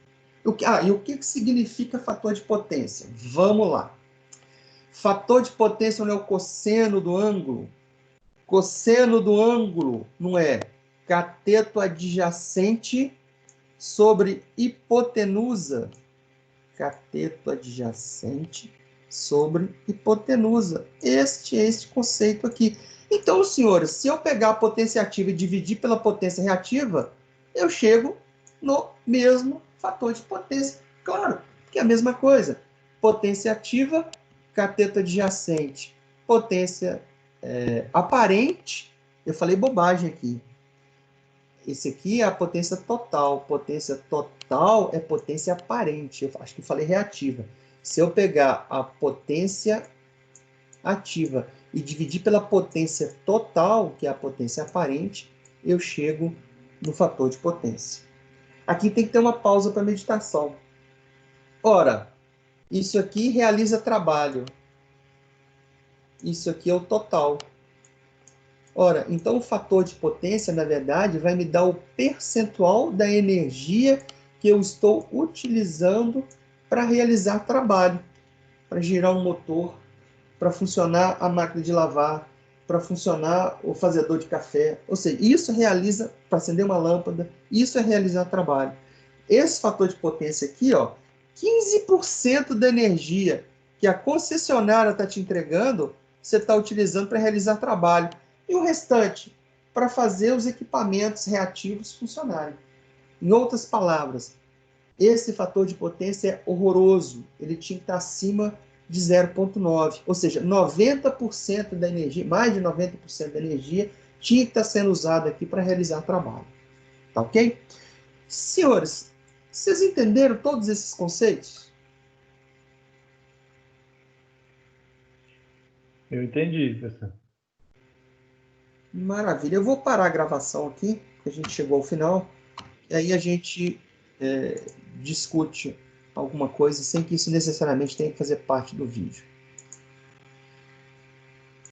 Speaker 1: E o que significa fator de potência? Vamos lá. Fator de potência não é o cosseno do ângulo. Cosseno do ângulo não é cateto adjacente sobre hipotenusa. Cateto adjacente sobre hipotenusa. Este é este conceito aqui. Então, senhores, se eu pegar a potência ativa e dividir pela potência reativa, eu chego no mesmo fator de potência. Claro, que é a mesma coisa. Potência ativa, cateto adjacente. Potência aparente. Eu falei bobagem aqui. Esse aqui é a potência total. Potência total é potência aparente. Eu acho que falei reativa. Se eu pegar a potência ativa e dividir pela potência total, que é a potência aparente, eu chego no fator de potência. Aqui tem que ter uma pausa para meditação. Ora, isso aqui realiza trabalho. Isso aqui é o total. Ora, então o fator de potência, na verdade, vai me dar o percentual da energia que eu estou utilizando para realizar trabalho, para girar um motor, para funcionar a máquina de lavar, para funcionar o fazedor de café. Ou seja, isso realiza, para acender uma lâmpada, isso é realizar trabalho. Esse fator de potência aqui, ó, 15% da energia que a concessionária está te entregando, você está utilizando para realizar trabalho. E o restante, para fazer os equipamentos reativos funcionarem. Em outras palavras, esse fator de potência é horroroso. Ele tinha que estar acima de 0,9. Ou seja, 90% da energia, mais de 90% da energia, tinha que estar sendo usada aqui para realizar trabalho. Tá ok? Senhores, vocês entenderam todos esses conceitos?
Speaker 2: Eu entendi, professor.
Speaker 1: Maravilha. Eu vou parar a gravação aqui, porque a gente chegou ao final, e aí a gente discute alguma coisa sem que isso necessariamente tenha que fazer parte do vídeo.